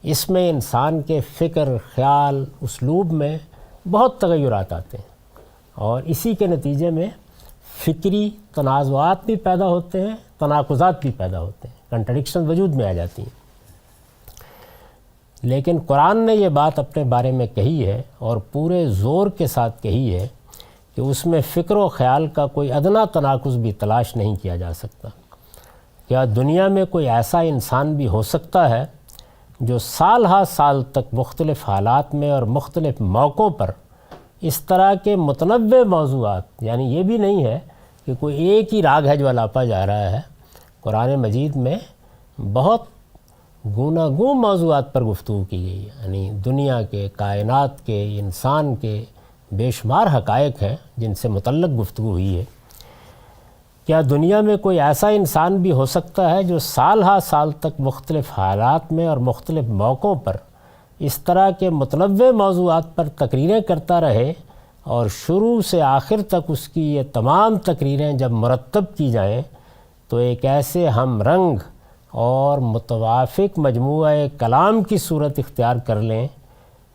اس میں انسان کے فکر، خیال، اسلوب میں بہت تغیرات آتے ہیں، اور اسی کے نتیجے میں فکری تنازعات بھی پیدا ہوتے ہیں، تناقضات بھی پیدا ہوتے ہیں، کنٹرڈکشن وجود میں آ جاتی ہیں۔ لیکن قرآن نے یہ بات اپنے بارے میں کہی ہے اور پورے زور کے ساتھ کہی ہے کہ اس میں فکر و خیال کا کوئی ادنا تناقض بھی تلاش نہیں کیا جا سکتا۔ کیا دنیا میں کوئی ایسا انسان بھی ہو سکتا ہے جو سال ہا سال تک مختلف حالات میں اور مختلف موقعوں پر اس طرح کے متنوع موضوعات، یعنی یہ بھی نہیں ہے کہ کوئی ایک ہی راگ ہے جو الاپا جا رہا ہے، قرآن مجید میں بہت گوناگون موضوعات پر گفتگو کی گئی ہے، یعنی دنیا کے، کائنات کے، انسان کے بے شمار حقائق ہیں جن سے متعلق گفتگو ہوئی ہے۔ کیا دنیا میں کوئی ایسا انسان بھی ہو سکتا ہے جو سال ہا سال تک مختلف حالات میں اور مختلف موقعوں پر اس طرح کے متنوع موضوعات پر تقریریں کرتا رہے، اور شروع سے آخر تک اس کی یہ تمام تقریریں جب مرتب کی جائیں تو ایک ایسے ہم رنگ اور متوافق مجموعہ کلام کی صورت اختیار کر لیں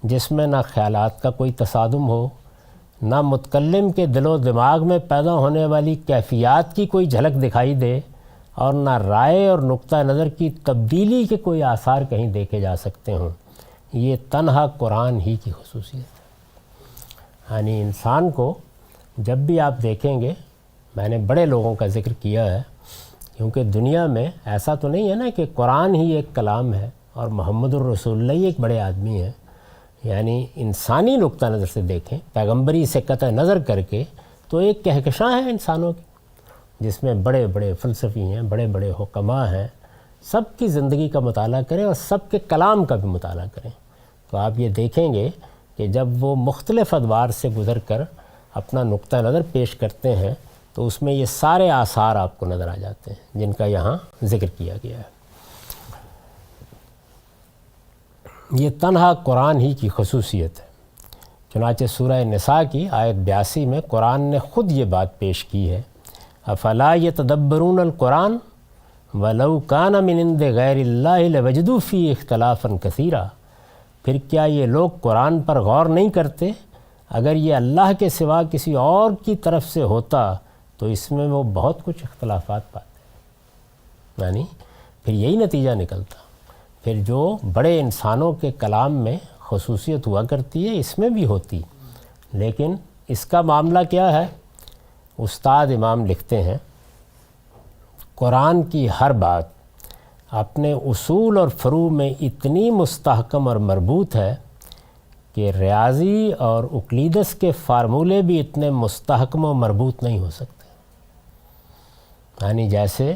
جس میں نہ خیالات کا کوئی تصادم ہو، نہ متکلم کے دل و دماغ میں پیدا ہونے والی کیفیات کی کوئی جھلک دکھائی دے، اور نہ رائے اور نقطہ نظر کی تبدیلی کے کوئی آثار کہیں دیکھے جا سکتے ہوں؟ یہ تنہا قرآن ہی کی خصوصیت ہے۔ یعنی انسان کو جب بھی آپ دیکھیں گے، میں نے بڑے لوگوں کا ذکر کیا ہے کیونکہ دنیا میں ایسا تو نہیں ہے نا کہ قرآن ہی ایک کلام ہے اور محمد الرسول اللہ ہی ایک بڑے آدمی ہیں، یعنی انسانی نقطہ نظر سے دیکھیں، پیغمبری سے قطع نظر کر کے، تو ایک کہکشاں ہے انسانوں کی جس میں بڑے بڑے فلسفی ہیں، بڑے بڑے حکماء ہیں، سب کی زندگی کا مطالعہ کریں اور سب کے کلام کا بھی مطالعہ کریں تو آپ یہ دیکھیں گے کہ جب وہ مختلف ادوار سے گزر کر اپنا نقطہ نظر پیش کرتے ہیں تو اس میں یہ سارے آثار آپ کو نظر آ جاتے ہیں جن کا یہاں ذکر کیا گیا ہے۔ یہ تنہا قرآن ہی کی خصوصیت ہے۔ چنانچہ سورہ نساء کی آیت 82 میں قرآن نے خود یہ بات پیش کی ہے، افلا یتدبرون القرآن ولو کان من عند غیر اللہ لوجدوا فیہ اختلافا کثیرا، پھر کیا یہ لوگ قرآن پر غور نہیں کرتے؟ اگر یہ اللہ کے سوا کسی اور کی طرف سے ہوتا تو اس میں وہ بہت کچھ اختلافات پاتے، یعنی پھر یہی نتیجہ نکلتا۔ پھر جو بڑے انسانوں کے کلام میں خصوصیت ہوا کرتی ہے اس میں بھی ہوتی، لیکن اس کا معاملہ کیا ہے؟ استاد امام لکھتے ہیں، قرآن کی ہر بات اپنے اصول اور فروع میں اتنی مستحکم اور مربوط ہے کہ ریاضی اور اقلیدس کے فارمولے بھی اتنے مستحکم و مربوط نہیں ہو سکتے۔ یعنی جیسے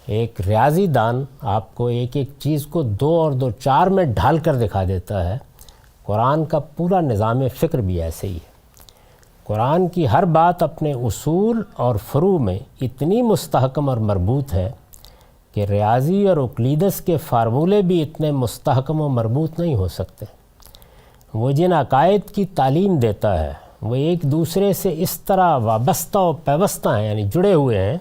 ایک ریاضی دان آپ کو ایک ایک چیز کو 2 اور 2 4 میں ڈھال کر دکھا دیتا ہے، قرآن کا پورا نظام فکر بھی ایسے ہی ہے۔ قرآن کی ہر بات اپنے اصول اور فروع میں اتنی مستحکم اور مربوط ہے کہ ریاضی اور اقلیدس کے فارمولے بھی اتنے مستحکم و مربوط نہیں ہو سکتے۔ وہ جن عقائد کی تعلیم دیتا ہے وہ ایک دوسرے سے اس طرح وابستہ و پیوستہ ہیں، یعنی جڑے ہوئے ہیں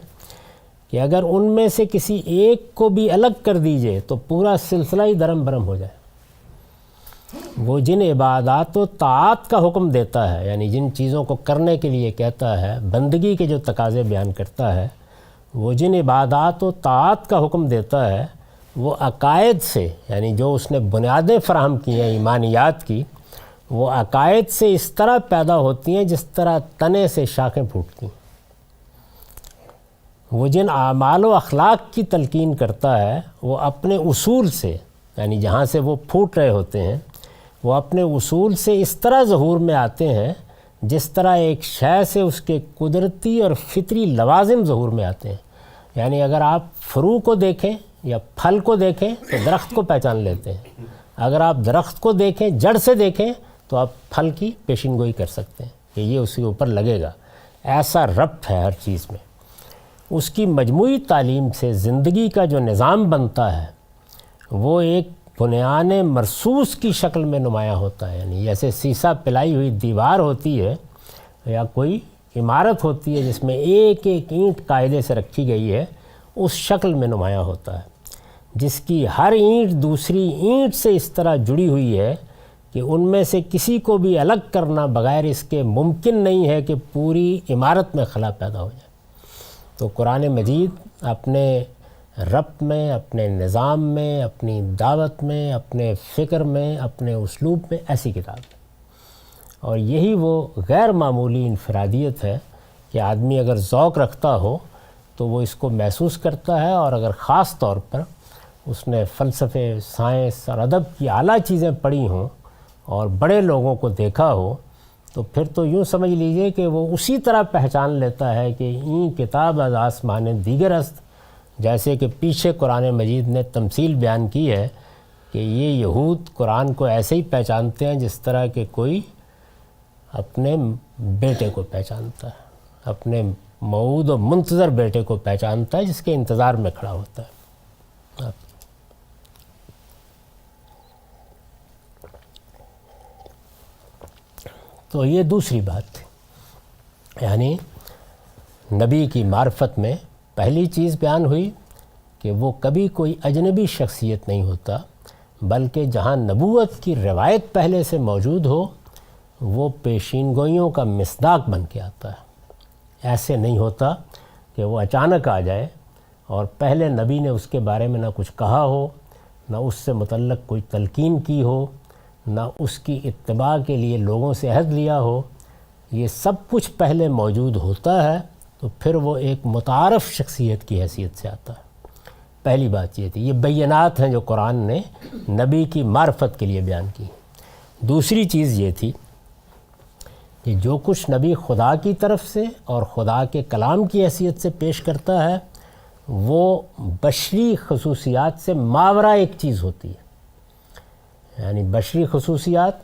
کہ اگر ان میں سے کسی ایک کو بھی الگ کر دیجئے تو پورا سلسلہ ہی درم برم ہو جائے۔ وہ جن عبادات و طاعت کا حکم دیتا ہے، یعنی جن چیزوں کو کرنے کے لیے کہتا ہے، بندگی کے جو تقاضے بیان کرتا ہے، وہ جن عبادات و طاعت کا حکم دیتا ہے، وہ عقائد سے، یعنی جو اس نے بنیادیں فراہم کی ہیں ایمانیات کی، وہ عقائد سے اس طرح پیدا ہوتی ہیں جس طرح تنے سے شاخیں پھوٹتی ہیں۔ وہ جن اعمال و اخلاق کی تلقین کرتا ہے، وہ اپنے اصول سے، یعنی جہاں سے وہ پھوٹ رہے ہوتے ہیں، وہ اپنے اصول سے اس طرح ظہور میں آتے ہیں جس طرح ایک شے سے اس کے قدرتی اور فطری لوازم ظہور میں آتے ہیں۔ یعنی اگر آپ فرو کو دیکھیں یا پھل کو دیکھیں تو درخت کو پہچان لیتے ہیں، اگر آپ درخت کو دیکھیں، جڑ سے دیکھیں، تو آپ پھل کی پیشین گوئی کر سکتے ہیں کہ یہ اس کے اوپر لگے گا۔ ایسا ربط ہے ہر چیز میں۔ اس کی مجموعی تعلیم سے زندگی کا جو نظام بنتا ہے وہ ایک بنیان مرصوص کی شکل میں نمایاں ہوتا ہے، یعنی جیسے سیسا پلائی ہوئی دیوار ہوتی ہے یا کوئی عمارت ہوتی ہے جس میں ایک ایک اینٹ قاعدے سے رکھی گئی ہے، اس شکل میں نمایاں ہوتا ہے، جس کی ہر اینٹ دوسری اینٹ سے اس طرح جڑی ہوئی ہے کہ ان میں سے کسی کو بھی الگ کرنا بغیر اس کے ممکن نہیں ہے کہ پوری عمارت میں خلا پیدا ہو جائے۔ تو قرآن مجید اپنے ربط میں، اپنے نظام میں، اپنی دعوت میں، اپنے فکر میں، اپنے اسلوب میں ایسی کتاب ہے، اور یہی وہ غیر معمولی انفرادیت ہے کہ آدمی اگر ذوق رکھتا ہو تو وہ اس کو محسوس کرتا ہے، اور اگر خاص طور پر اس نے فلسفے، سائنس اور ادب کی اعلیٰ چیزیں پڑھی ہوں اور بڑے لوگوں کو دیکھا ہو تو پھر تو یوں سمجھ لیجئے کہ وہ اسی طرح پہچان لیتا ہے کہ این کتاب از آسمان دیگر است، جیسے کہ پیچھے قرآن مجید نے تمثیل بیان کی ہے کہ یہ یہود قرآن کو ایسے ہی پہچانتے ہیں جس طرح کہ کوئی اپنے بیٹے کو پہچانتا ہے، اپنے موعود و منتظر بیٹے کو پہچانتا ہے جس کے انتظار میں کھڑا ہوتا ہے۔ تو یہ دوسری بات تھی، یعنی نبی کی معرفت میں پہلی چیز بیان ہوئی کہ وہ کبھی کوئی اجنبی شخصیت نہیں ہوتا، بلکہ جہاں نبوت کی روایت پہلے سے موجود ہو وہ پیشین گوئیوں کا مصداق بن کے آتا ہے۔ ایسے نہیں ہوتا کہ وہ اچانک آ جائے اور پہلے نبی نے اس کے بارے میں نہ کچھ کہا ہو، نہ اس سے متعلق کوئی تلقین کی ہو، نہ اس کی اتباع کے لیے لوگوں سے عہد لیا ہو۔ یہ سب کچھ پہلے موجود ہوتا ہے تو پھر وہ ایک متعارف شخصیت کی حیثیت سے آتا ہے۔ پہلی بات یہ تھی، یہ بینات ہیں جو قرآن نے نبی کی معرفت کے لیے بیان کی۔ دوسری چیز یہ تھی کہ جو کچھ نبی خدا کی طرف سے اور خدا کے کلام کی حیثیت سے پیش کرتا ہے وہ بشری خصوصیات سے ماورا ایک چیز ہوتی ہے، یعنی بشری خصوصیات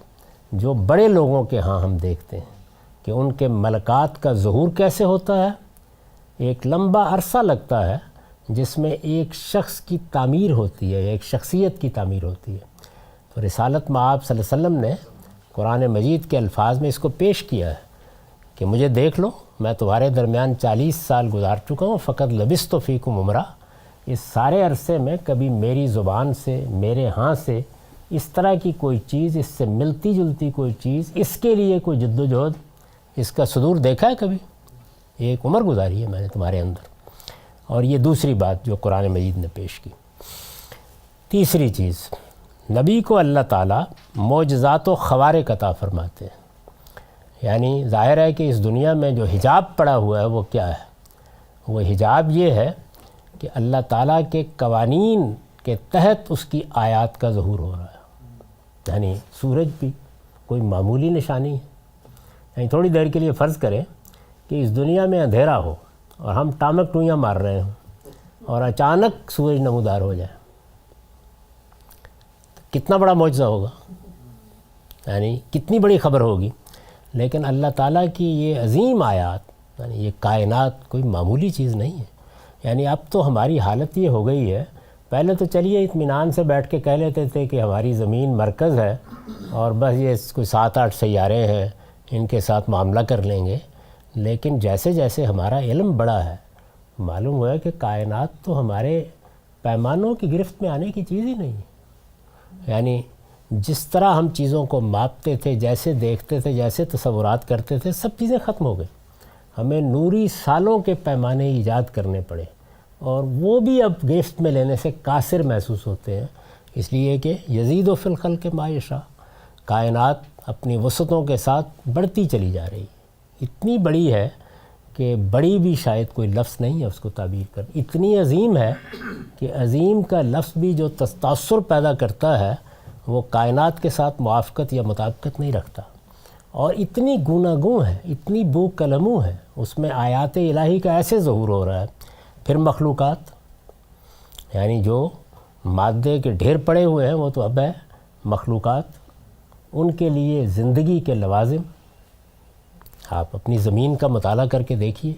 جو بڑے لوگوں کے ہاں ہم دیکھتے ہیں کہ ان کے ملکات کا ظہور کیسے ہوتا ہے۔ ایک لمبا عرصہ لگتا ہے جس میں ایک شخص کی تعمیر ہوتی ہے، ایک شخصیت کی تعمیر ہوتی ہے۔ تو رسالت مآب صلی اللہ علیہ وسلم نے قرآن مجید کے الفاظ میں اس کو پیش کیا ہے کہ مجھے دیکھ لو، میں تمہارے درمیان 40 سال گزار چکا ہوں، فقط لبثت فیکم عمرہ، اس سارے عرصے میں کبھی میری زبان سے، میرے ہاں سے اس طرح کی کوئی چیز، اس سے ملتی جلتی کوئی چیز، اس کے لیے کوئی جد و جہد، اس کا صدور دیکھا ہے کبھی؟ ایک عمر گزاری ہے میں نے تمہارے اندر۔ اور یہ دوسری بات جو قرآن مجید نے پیش کی۔ تیسری چیز، نبی کو اللہ تعالیٰ معجزات و خوارق عطا فرماتے ہیں، یعنی ظاہر ہے کہ اس دنیا میں جو حجاب پڑا ہوا ہے وہ کیا ہے؟ وہ حجاب یہ ہے کہ اللہ تعالیٰ کے قوانین کے تحت اس کی آیات کا ظہور ہو رہا ہے۔ یعنی سورج بھی کوئی معمولی نشانی ہے، یعنی تھوڑی دیر کے لیے فرض کریں کہ اس دنیا میں اندھیرا ہو اور ہم ٹامک ٹوئیاں مار رہے ہوں اور اچانک سورج نمودار ہو جائے، کتنا بڑا معجزہ ہوگا، یعنی کتنی بڑی خبر ہوگی۔ لیکن اللہ تعالیٰ کی یہ عظیم آیات، یعنی یہ کائنات کوئی معمولی چیز نہیں ہے۔ یعنی اب تو ہماری حالت یہ ہو گئی ہے، پہلے تو چلیے اطمینان سے بیٹھ کے کہہ لیتے تھے کہ ہماری زمین مرکز ہے اور بس یہ کوئی 7-8 سیارے ہیں، ان کے ساتھ معاملہ کر لیں گے۔ لیکن جیسے جیسے ہمارا علم بڑا ہے، معلوم ہوا کہ کائنات تو ہمارے پیمانوں کی گرفت میں آنے کی چیز ہی نہیں ہے. یعنی جس طرح ہم چیزوں کو ماپتے تھے، جیسے دیکھتے تھے، جیسے تصورات کرتے تھے، سب چیزیں ختم ہو گئی. ہمیں نوری سالوں کے پیمانے ایجاد کرنے پڑے، اور وہ بھی اب گرفت میں لینے سے قاصر محسوس ہوتے ہیں، اس لیے کہ یزید و فی الخلق ما یشاء، کائنات اپنی وسعتوں کے ساتھ بڑھتی چلی جا رہی ہے. اتنی بڑی ہے کہ بڑی بھی شاید کوئی لفظ نہیں ہے اس کو تعبیر کر. اتنی عظیم ہے کہ عظیم کا لفظ بھی جو تاثر پیدا کرتا ہے وہ کائنات کے ساتھ موافقت یا مطابقت نہیں رکھتا. اور اتنی گوناگوں ہے، اتنی بو کلموں ہے، اس میں آیات الہی کا ایسے ظہور ہو رہا ہے. پھر مخلوقات، یعنی جو مادے کے ڈھیر پڑے ہوئے ہیں وہ تو اب ہے. مخلوقات، ان کے لیے زندگی کے لوازم، آپ اپنی زمین کا مطالعہ کر کے دیکھیے،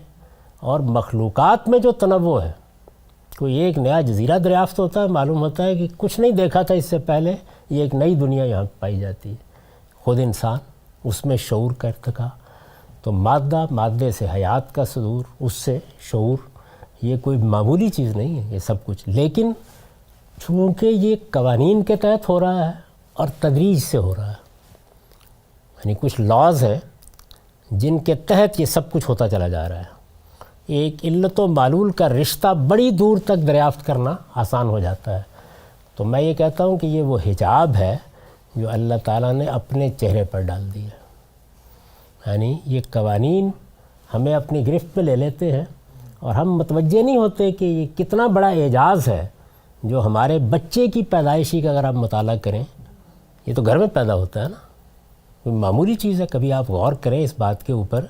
اور مخلوقات میں جو تنوع ہے، کوئی ایک نیا جزیرہ دریافت ہوتا ہے، معلوم ہوتا ہے کہ کچھ نہیں دیکھا تھا اس سے پہلے، یہ ایک نئی دنیا یہاں پائی جاتی ہے. خود انسان، اس میں شعور کا ارتقاء. تو مادے سے حیات کا صدور، اس سے شعور، یہ کوئی معمولی چیز نہیں ہے یہ سب کچھ. لیکن چونکہ یہ قوانین کے تحت ہو رہا ہے اور تدریج سے ہو رہا ہے، یعنی کچھ لاز ہیں جن کے تحت یہ سب کچھ ہوتا چلا جا رہا ہے. ایک علت و معلول کا رشتہ بڑی دور تک دریافت کرنا آسان ہو جاتا ہے. تو میں یہ کہتا ہوں کہ یہ وہ حجاب ہے جو اللہ تعالیٰ نے اپنے چہرے پر ڈال دیا. یعنی یہ قوانین ہمیں اپنی گرفت میں لے لیتے ہیں، اور ہم متوجہ نہیں ہوتے کہ یہ کتنا بڑا اعجاز ہے جو ہمارے بچے کی پیدائشی کا اگر آپ مطالعہ کریں، یہ تو گھر میں پیدا ہوتا ہے نا، کوئی معمولی چیز ہے. کبھی آپ غور کریں اس بات کے اوپر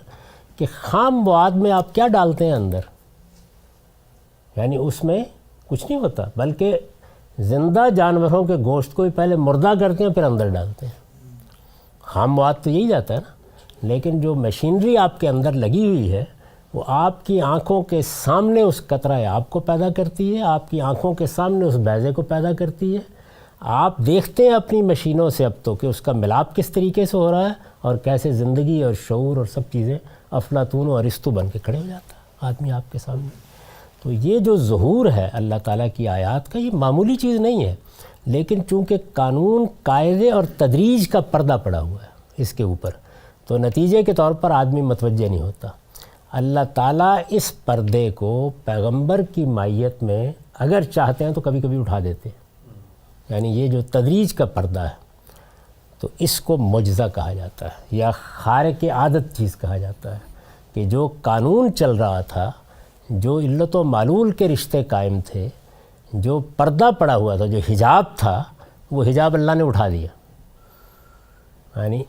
کہ خام مواد میں آپ کیا ڈالتے ہیں اندر. یعنی اس میں کچھ نہیں ہوتا، بلکہ زندہ جانوروں کے گوشت کو ہی پہلے مردہ کرتے ہیں پھر اندر ڈالتے ہیں. خام مواد تو یہی جاتا ہے نا. لیکن جو مشینری آپ کے اندر لگی ہوئی ہے وہ آپ کی آنکھوں کے سامنے اس قطرہ آب کو پیدا کرتی ہے، آپ کی آنکھوں کے سامنے اس بیضے کو پیدا کرتی ہے. آپ دیکھتے ہیں اپنی مشینوں سے اب تو کہ اس کا ملاپ کس طریقے سے ہو رہا ہے، اور کیسے زندگی اور شعور اور سب چیزیں افلاطون اور ارسطو بن کے کھڑے ہو جاتا ہے آدمی آپ کے سامنے. تو یہ جو ظہور ہے اللہ تعالیٰ کی آیات کا، یہ معمولی چیز نہیں ہے. لیکن چونکہ قانون، قاعدے اور تدریج کا پردہ پڑا ہوا ہے اس کے اوپر، تو نتیجے کے طور پر آدمی متوجہ نہیں ہوتا. اللہ تعالیٰ اس پردے کو پیغمبر کی مائیت میں اگر چاہتے ہیں تو کبھی کبھی اٹھا دیتے ہیں. یعنی یہ جو تدریج کا پردہ ہے تو اس کو معجزہ کہا جاتا ہے، یا خارق عادت چیز کہا جاتا ہے، کہ جو قانون چل رہا تھا، جو علت و معلول کے رشتے قائم تھے، جو پردہ پڑا ہوا تھا، جو حجاب تھا، وہ حجاب اللہ نے اٹھا دیا. یعنی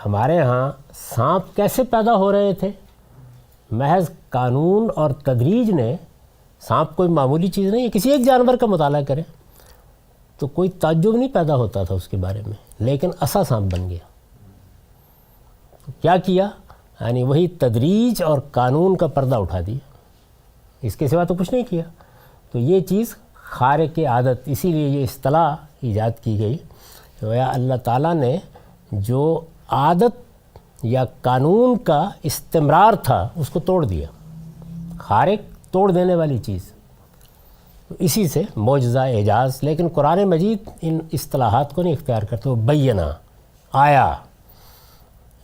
ہمارے ہاں سانپ کیسے پیدا ہو رہے تھے؟ محض قانون اور تدریج نے، سانپ کوئی معمولی چیز نہیں ہے، کسی ایک جانور کا مطالعہ کریں تو کوئی تعجب نہیں پیدا ہوتا تھا اس کے بارے میں، لیکن ایسا سانپ بن گیا. کیا کیا؟ یعنی وہی تدریج اور قانون کا پردہ اٹھا دیا، اس کے سوا تو کچھ نہیں کیا. تو یہ چیز خارق عادت، اسی لیے یہ اصطلاح ایجاد کی گئی. گویا اللہ تعالیٰ نے جو عادت یا قانون کا استمرار تھا اس کو توڑ دیا، خارق توڑ دینے والی چیز. اسی سے معجزہ، اعجاز. لیکن قرآن مجید ان اصطلاحات کو نہیں اختیار کرتے، وہ بینہ، آیا.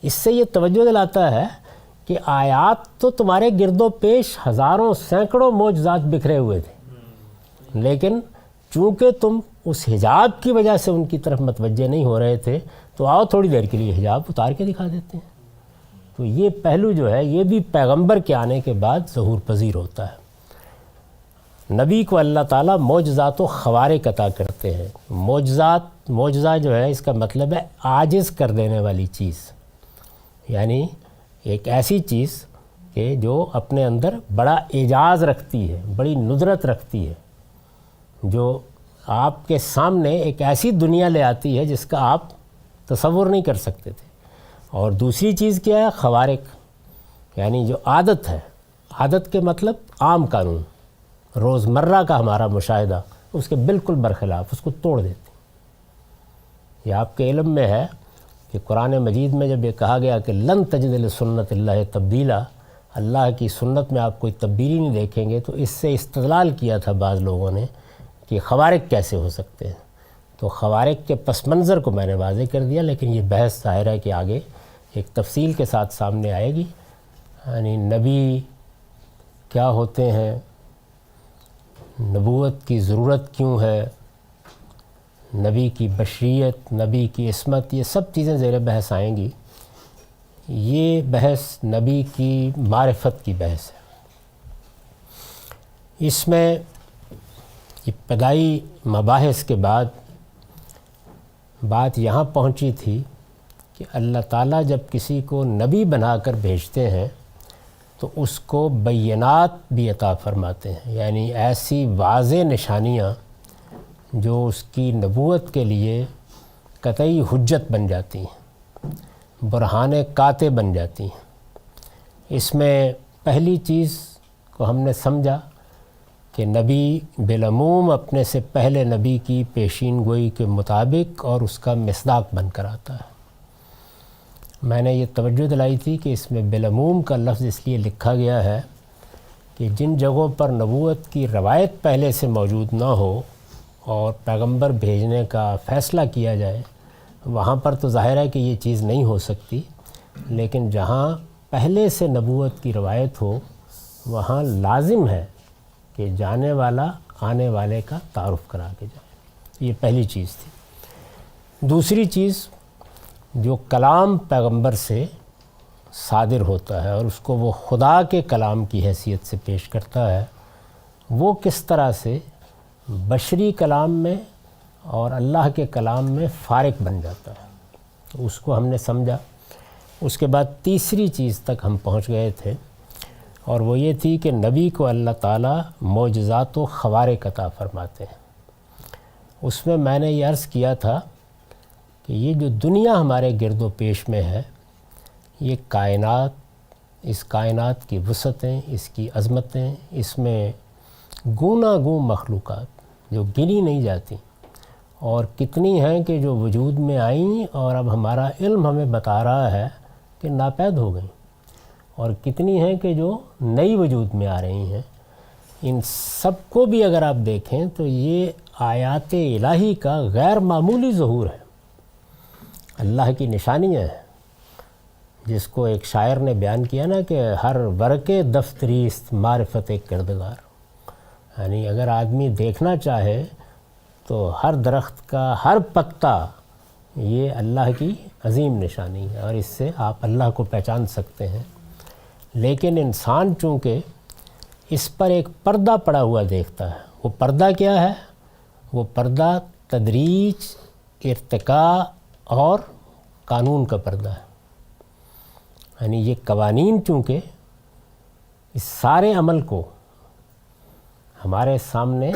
اس سے یہ توجہ دلاتا ہے کہ آیات تو تمہارے گرد و پیش ہزاروں سینکڑوں معجزات بکھرے ہوئے تھے، لیکن چونکہ تم اس حجاب کی وجہ سے ان کی طرف متوجہ نہیں ہو رہے تھے تو آؤ تھوڑی دیر کے لیے حجاب اتار کے دکھا دیتے ہیں. تو یہ پہلو جو ہے یہ بھی پیغمبر کے آنے کے بعد ظہور پذیر ہوتا ہے. نبی کو اللہ تعالیٰ معجزات و خوارق عطا کرتے ہیں. معجزہ جو ہے اس کا مطلب ہے عاجز کر دینے والی چیز، یعنی ایک ایسی چیز کہ جو اپنے اندر بڑا اعجاز رکھتی ہے، بڑی ندرت رکھتی ہے، جو آپ کے سامنے ایک ایسی دنیا لے آتی ہے جس کا آپ تصور نہیں کر سکتے تھے. اور دوسری چیز کیا ہے؟ خوارق، یعنی جو عادت ہے. عادت کے مطلب عام قانون، روزمرہ کا ہمارا مشاہدہ، اس کے بالکل برخلاف، اس کو توڑ دیتے. یہ آپ کے علم میں ہے کہ قرآن مجید میں جب یہ کہا گیا کہ لن تجد لسنت اللہ تبدیلا، اللہ کی سنت میں آپ کوئی تبدیلی نہیں دیکھیں گے، تو اس سے استدلال کیا تھا بعض لوگوں نے کہ خوارق کیسے ہو سکتے ہیں. تو خوارق کے پس منظر کو میں نے واضح کر دیا، لیکن یہ بحث ظاہر ہے کہ آگے ایک تفصیل کے ساتھ سامنے آئے گی. یعنی نبی کیا ہوتے ہیں، نبوت کی ضرورت کیوں ہے، نبی کی بشریت، نبی کی عصمت، یہ سب چیزیں زیر بحث آئیں گی. یہ بحث نبی کی معرفت کی بحث ہے. اس میں ابتدائی مباحث کے بعد بات یہاں پہنچی تھی کہ اللہ تعالیٰ جب کسی کو نبی بنا کر بھیجتے ہیں تو اس کو بینات بھی عطا فرماتے ہیں، یعنی ایسی واضح نشانیاں جو اس کی نبوت کے لیے قطعی حجت بن جاتی ہیں، برہان قاطع بن جاتی ہیں. اس میں پہلی چیز کو ہم نے سمجھا کہ نبی بالعموم اپنے سے پہلے نبی کی پیشین گوئی کے مطابق اور اس کا مصداق بن کر آتا ہے. میں نے یہ توجہ دلائی تھی کہ اس میں بالعموم کا لفظ اس لیے لکھا گیا ہے کہ جن جگہوں پر نبوت کی روایت پہلے سے موجود نہ ہو اور پیغمبر بھیجنے کا فیصلہ کیا جائے، وہاں پر تو ظاہر ہے کہ یہ چیز نہیں ہو سکتی، لیکن جہاں پہلے سے نبوت کی روایت ہو وہاں لازم ہے کہ جانے والا آنے والے کا تعارف کرا کے جائے. یہ پہلی چیز تھی. دوسری چیز، جو کلام پیغمبر سے صادر ہوتا ہے اور اس کو وہ خدا کے کلام کی حیثیت سے پیش کرتا ہے، وہ کس طرح سے بشری کلام میں اور اللہ کے کلام میں فارق بن جاتا ہے، تو اس کو ہم نے سمجھا. اس کے بعد تیسری چیز تک ہم پہنچ گئے تھے، اور وہ یہ تھی کہ نبی کو اللہ تعالیٰ معجزات و خوارق عطا فرماتے ہیں. اس میں نے یہ عرض کیا تھا کہ یہ جو دنیا ہمارے گرد و پیش میں ہے، یہ کائنات، اس کائنات کی وسعتیں، اس کی عظمتیں، اس میں گوناگون مخلوقات جو گنی نہیں جاتی، اور کتنی ہیں کہ جو وجود میں آئیں اور اب ہمارا علم ہمیں بتا رہا ہے کہ ناپید ہو گئیں، اور کتنی ہیں کہ جو نئی وجود میں آ رہی ہیں. ان سب کو بھی اگر آپ دیکھیں تو یہ آیات الہی کا غیر معمولی ظہور ہے، اللہ کی نشانیاں ہیں. جس کو ایک شاعر نے بیان کیا نا کہ ہر ورقے دفتریست معرفت کردگار، یعنی اگر آدمی دیکھنا چاہے تو ہر درخت کا ہر پتا یہ اللہ کی عظیم نشانی ہے، اور اس سے آپ اللہ کو پہچان سکتے ہیں. لیکن انسان چونکہ اس پر ایک پردہ پڑا ہوا دیکھتا ہے. وہ پردہ کیا ہے؟ وہ پردہ تدریج، ارتقاء اور قانون کا پردہ ہے. یعنی یہ قوانین چونکہ اس سارے عمل کو ہمارے سامنے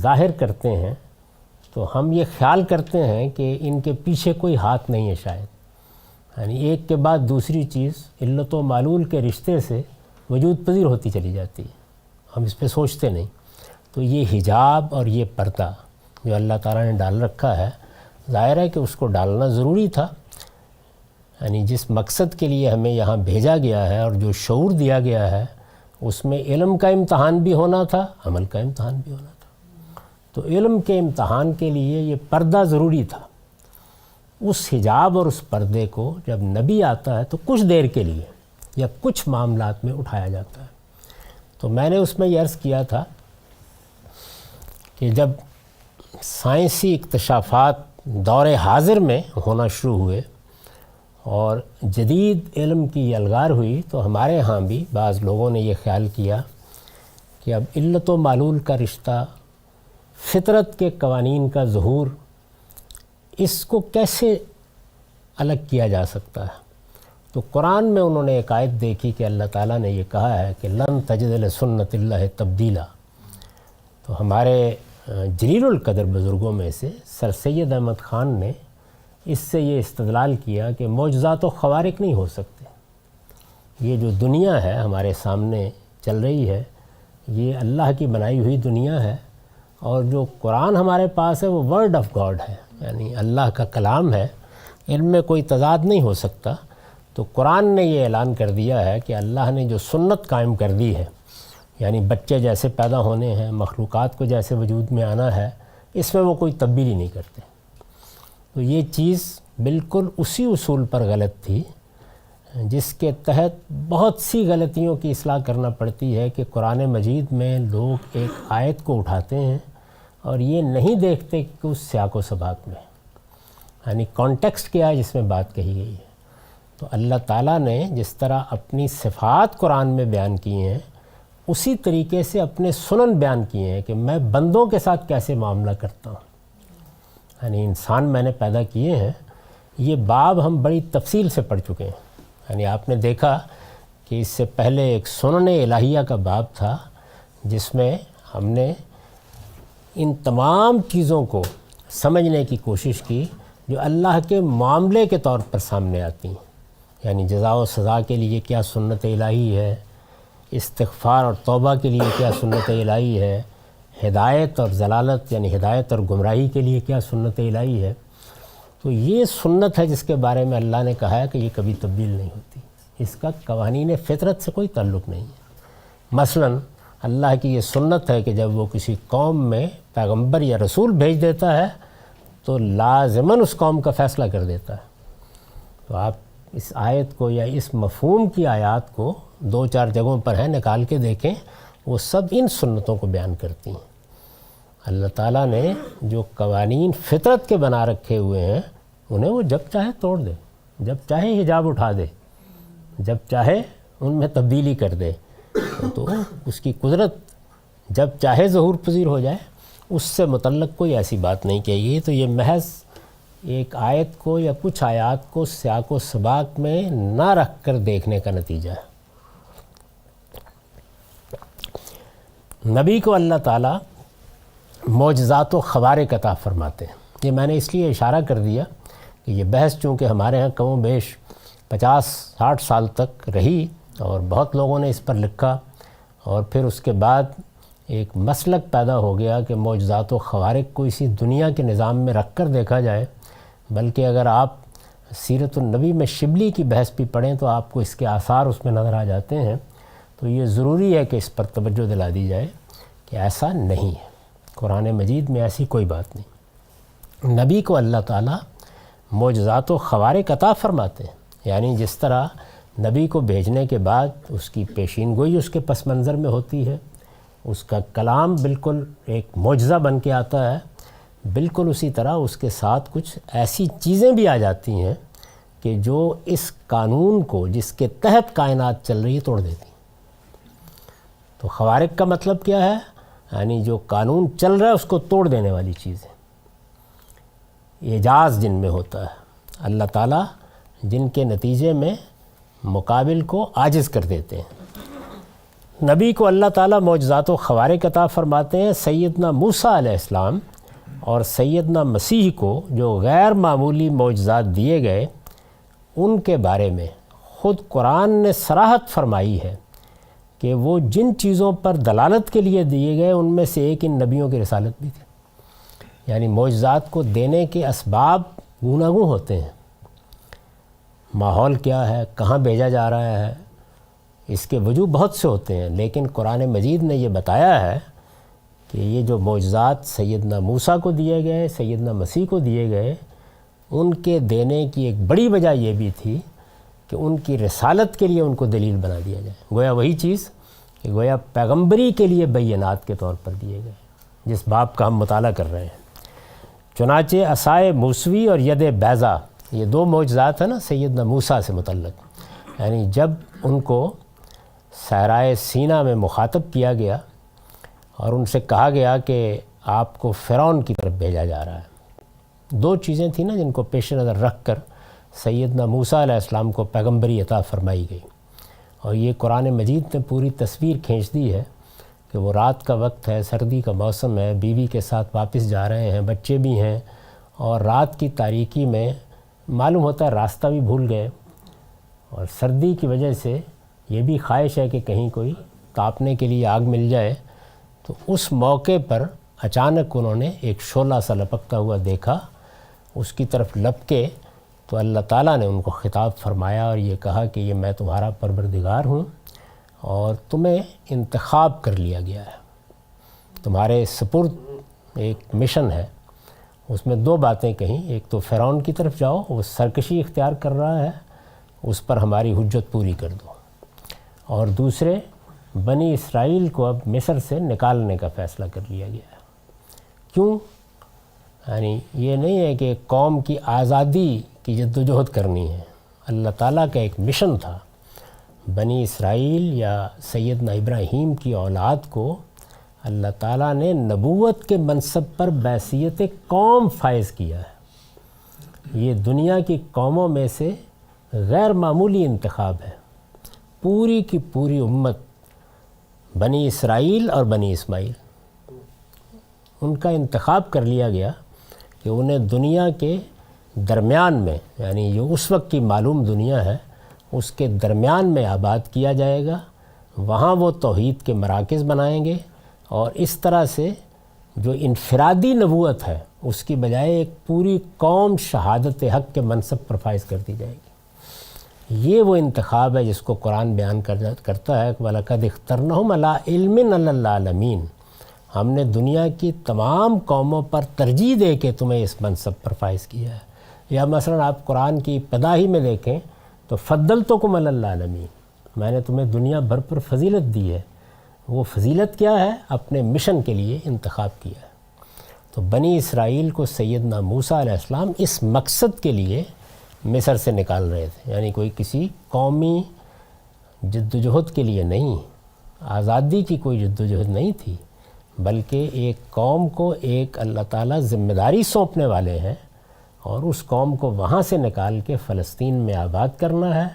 ظاہر کرتے ہیں، تو ہم یہ خیال کرتے ہیں کہ ان کے پیچھے کوئی ہاتھ نہیں ہے شاید. یعنی ایک کے بعد دوسری چیز علت و معلول کے رشتے سے وجود پذیر ہوتی چلی جاتی ہے، ہم اس پہ سوچتے نہیں. تو یہ حجاب اور یہ پردہ جو اللہ تعالیٰ نے ڈال رکھا ہے، ظاہر ہے کہ اس کو ڈالنا ضروری تھا. یعنی جس مقصد کے لیے ہمیں یہاں بھیجا گیا ہے اور جو شعور دیا گیا ہے، اس میں علم کا امتحان بھی ہونا تھا، عمل کا امتحان بھی ہونا تھا. تو علم کے امتحان کے لیے یہ پردہ ضروری تھا. اس حجاب اور اس پردے کو جب نبی آتا ہے تو کچھ دیر کے لیے یا کچھ معاملات میں اٹھایا جاتا ہے. تو میں نے اس میں یہ عرض کیا تھا کہ جب سائنسی اکتشافات دور حاضر میں ہونا شروع ہوئے اور جدید علم کی الغار ہوئی، تو ہمارے ہاں بھی بعض لوگوں نے یہ خیال کیا کہ اب علت و معلول کا رشتہ، فطرت کے قوانین کا ظہور، اس کو کیسے الگ کیا جا سکتا ہے. تو قرآن میں انہوں نے ایک آیت دیکھی کہ اللہ تعالیٰ نے یہ کہا ہے کہ لن تجد لسنت اللہ تبدیلا. تو ہمارے جلیل القدر بزرگوں میں سے سر سید احمد خان نے اس سے یہ استدلال کیا کہ معجزات و خوارق نہیں ہو سکتے. یہ جو دنیا ہے ہمارے سامنے چل رہی ہے، یہ اللہ کی بنائی ہوئی دنیا ہے، اور جو قرآن ہمارے پاس ہے وہ ورڈ آف گاڈ ہے، یعنی اللہ کا کلام ہے، ان میں کوئی تضاد نہیں ہو سکتا. تو قرآن نے یہ اعلان کر دیا ہے کہ اللہ نے جو سنت قائم کر دی ہے، یعنی بچے جیسے پیدا ہونے ہیں، مخلوقات کو جیسے وجود میں آنا ہے، اس میں وہ کوئی تبدیلی نہیں کرتے. تو یہ چیز بالکل اسی اصول پر غلط تھی جس کے تحت بہت سی غلطیوں کی اصلاح کرنا پڑتی ہے کہ قرآن مجید میں لوگ ایک آیت کو اٹھاتے ہیں اور یہ نہیں دیکھتے کہ اس سیاق و سباق میں یعنی کانٹیکسٹ کیا ہے جس میں بات کہی گئی ہے. تو اللہ تعالیٰ نے جس طرح اپنی صفات قرآن میں بیان کی ہیں اسی طریقے سے اپنے سنن بیان کیے ہیں کہ میں بندوں کے ساتھ کیسے معاملہ کرتا ہوں. یعنی انسان میں نے پیدا کیے ہیں، یہ باب ہم بڑی تفصیل سے پڑھ چکے ہیں. یعنی آپ نے دیکھا کہ اس سے پہلے ایک سنن الہیہ کا باب تھا جس میں ہم نے ان تمام چیزوں کو سمجھنے کی کوشش کی جو اللہ کے معاملے کے طور پر سامنے آتی ہیں. یعنی جزا و سزا کے لیے کیا سنت الہی ہے، استغفار اور توبہ کے لیے کیا سنت الہی ہے، ہدایت اور ضلالت یعنی ہدایت اور گمراہی کے لیے کیا سنت الہی ہے. تو یہ سنت ہے جس کے بارے میں اللہ نے کہا ہے کہ یہ کبھی تبدیل نہیں ہوتی، اس کا قوانین فطرت سے کوئی تعلق نہیں ہے. مثلا اللہ کی یہ سنت ہے کہ جب وہ کسی قوم میں پیغمبر یا رسول بھیج دیتا ہے تو لازماً اس قوم کا فیصلہ کر دیتا ہے. تو آپ اس آیت کو یا اس مفہوم کی آیات کو 2-4 جگہوں پر ہیں، نکال کے دیکھیں، وہ سب ان سنتوں کو بیان کرتی ہیں. اللہ تعالیٰ نے جو قوانین فطرت کے بنا رکھے ہوئے ہیں انہیں وہ جب چاہے توڑ دے، جب چاہے حجاب اٹھا دے، جب چاہے ان میں تبدیلی کر دے، تو اس کی قدرت جب چاہے ظہور پذیر ہو جائے، اس سے متعلق کوئی ایسی بات نہیں کہی گئی. تو یہ محض ایک آیت کو یا کچھ آیات کو سیاق و سباق میں نہ رکھ کر دیکھنے کا نتیجہ ہے. نبی کو اللہ تعالیٰ معجزات و خوارق عطا فرماتے ہیں. یہ میں نے اس لیے اشارہ کر دیا کہ یہ بحث چونکہ ہمارے ہاں کم و بیش 50-60 سال تک رہی اور بہت لوگوں نے اس پر لکھا، اور پھر اس کے بعد ایک مسلک پیدا ہو گیا کہ معجزات و خوارق کو اسی دنیا کے نظام میں رکھ کر دیکھا جائے. بلکہ اگر آپ سیرت النبی میں شبلی کی بحث بھی پڑھیں تو آپ کو اس کے آثار اس میں نظر آ جاتے ہیں. تو یہ ضروری ہے کہ اس پر توجہ دلا دی جائے کہ ایسا نہیں ہے، قرآن مجید میں ایسی کوئی بات نہیں. نبی کو اللہ تعالیٰ معجزات و خوارق عطا فرماتے ہیں. یعنی جس طرح نبی کو بھیجنے کے بعد اس کی پیشین گوئی اس کے پس منظر میں ہوتی ہے، اس کا کلام بالکل ایک معجزہ بن کے آتا ہے، بالکل اسی طرح اس کے ساتھ کچھ ایسی چیزیں بھی آ جاتی ہیں کہ جو اس قانون کو جس کے تحت کائنات چل رہی ہے توڑ دیتی ہیں. تو خوارق کا مطلب کیا ہے؟ یعنی جو قانون چل رہا ہے اس کو توڑ دینے والی چیزیں، اعجاز جن میں ہوتا ہے، اللہ تعالیٰ جن کے نتیجے میں مقابل کو عاجز کر دیتے ہیں. نبی کو اللہ تعالیٰ معجزات و خوارق عطا فرماتے ہیں. سیدنا موسیٰ علیہ السلام اور سیدنا مسیح کو جو غیر معمولی معجزات دیے گئے ان کے بارے میں خود قرآن نے صراحت فرمائی ہے کہ وہ جن چیزوں پر دلالت کے لیے دیے گئے ان میں سے ایک ان نبیوں کی رسالت بھی تھی. یعنی معجزات کو دینے کے اسباب گوناگوں ہوتے ہیں. ماحول کیا ہے، کہاں بھیجا جا رہا ہے، اس کے وجوہ بہت سے ہوتے ہیں، لیکن قرآن مجید نے یہ بتایا ہے کہ یہ جو معجزات سیدنا موسیٰ کو دیے گئے، سیدنا مسیح کو دیے گئے، ان کے دینے کی ایک بڑی وجہ یہ بھی تھی کہ ان کی رسالت کے لیے ان کو دلیل بنا دیا جائے. گویا وہی چیز کہ گویا پیغمبری کے لیے بینات کے طور پر دیے گئے، جس باب کا ہم مطالعہ کر رہے ہیں. چنانچہ عصائے موسوی اور ید بیضا، یہ 2 معجزات ہیں نا سیدنا موسیٰ سے متعلق. یعنی جب ان کو صحرائے سینا میں مخاطب کیا گیا اور ان سے کہا گیا کہ آپ کو فرعون کی طرف بھیجا جا رہا ہے، 2 چیزیں تھیں نا جن کو پیش نظر رکھ کر سیدنا موسیٰ علیہ السلام کو پیغمبری عطا فرمائی گئی. اور یہ قرآن مجید نے پوری تصویر کھینچ دی ہے کہ وہ رات کا وقت ہے، سردی کا موسم ہے، بیوی کے ساتھ واپس جا رہے ہیں، بچے بھی ہیں، اور رات کی تاریکی میں معلوم ہوتا ہے راستہ بھی بھول گئے، اور سردی کی وجہ سے یہ بھی خواہش ہے کہ کہیں کوئی تاپنے کے لیے آگ مل جائے. تو اس موقع پر اچانک انہوں نے ایک شعلہ سا لپکتا ہوا دیکھا، اس کی طرف لپکے تو اللہ تعالیٰ نے ان کو خطاب فرمایا اور یہ کہا کہ یہ میں تمہارا پروردگار ہوں اور تمہیں انتخاب کر لیا گیا ہے، تمہارے سپرد ایک مشن ہے۔ اس میں دو باتیں کہیں، ایک تو فرعون کی طرف جاؤ، وہ سرکشی اختیار کر رہا ہے، اس پر ہماری حجت پوری کر دو، اور دوسرے بنی اسرائیل کو اب مصر سے نکالنے کا فیصلہ کر لیا گیا ہے۔ کیوں؟ یعنی یہ نہیں ہے کہ ایک قوم کی آزادی کی جد و جہد کرنی ہے، اللہ تعالیٰ کا ایک مشن تھا، بنی اسرائیل یا سیدنا ابراہیم کی اولاد کو اللہ تعالیٰ نے نبوت کے منصب پر بحیثیت قوم فائز کیا ہے۔ یہ دنیا کی قوموں میں سے غیر معمولی انتخاب ہے۔ پوری کی پوری امت، بنی اسرائیل اور بنی اسماعیل، ان کا انتخاب کر لیا گیا کہ انہیں دنیا کے درمیان میں، یعنی جو اس وقت کی معلوم دنیا ہے اس کے درمیان میں آباد کیا جائے گا، وہاں وہ توحید کے مراکز بنائیں گے، اور اس طرح سے جو انفرادی نبوت ہے اس کی بجائے ایک پوری قوم شہادت حق کے منصب پر فائز کر دی جائے گی۔ یہ وہ انتخاب ہے جس کو قرآن بیان کرتا ہے کہ وَلَقَدْ اخْتَرْنَهُمْ عَلَىٰ عِلْمٍ عَلَى الْعَالَمِينَ، ہم نے دنیا کی تمام قوموں پر ترجیح دے کے تمہیں اس منصب پر فائز کیا ہے۔ یا مثلا آپ قرآن کی ابتدا ہی میں دیکھیں تو فضلتکم علی العالمین، میں نے تمہیں دنیا بھر پر فضیلت دی ہے۔ وہ فضیلت کیا ہے؟ اپنے مشن کے لیے انتخاب کیا ہے۔ تو بنی اسرائیل کو سیدنا موسیٰ علیہ السلام اس مقصد کے لیے مصر سے نکال رہے تھے، یعنی کوئی کسی قومی جد و جہد کے لیے نہیں، آزادی کی کوئی جد و جہد نہیں تھی، بلکہ ایک قوم کو ایک اللہ تعالیٰ ذمہ داری سونپنے والے ہیں، اور اس قوم کو وہاں سے نکال کے فلسطین میں آباد کرنا ہے،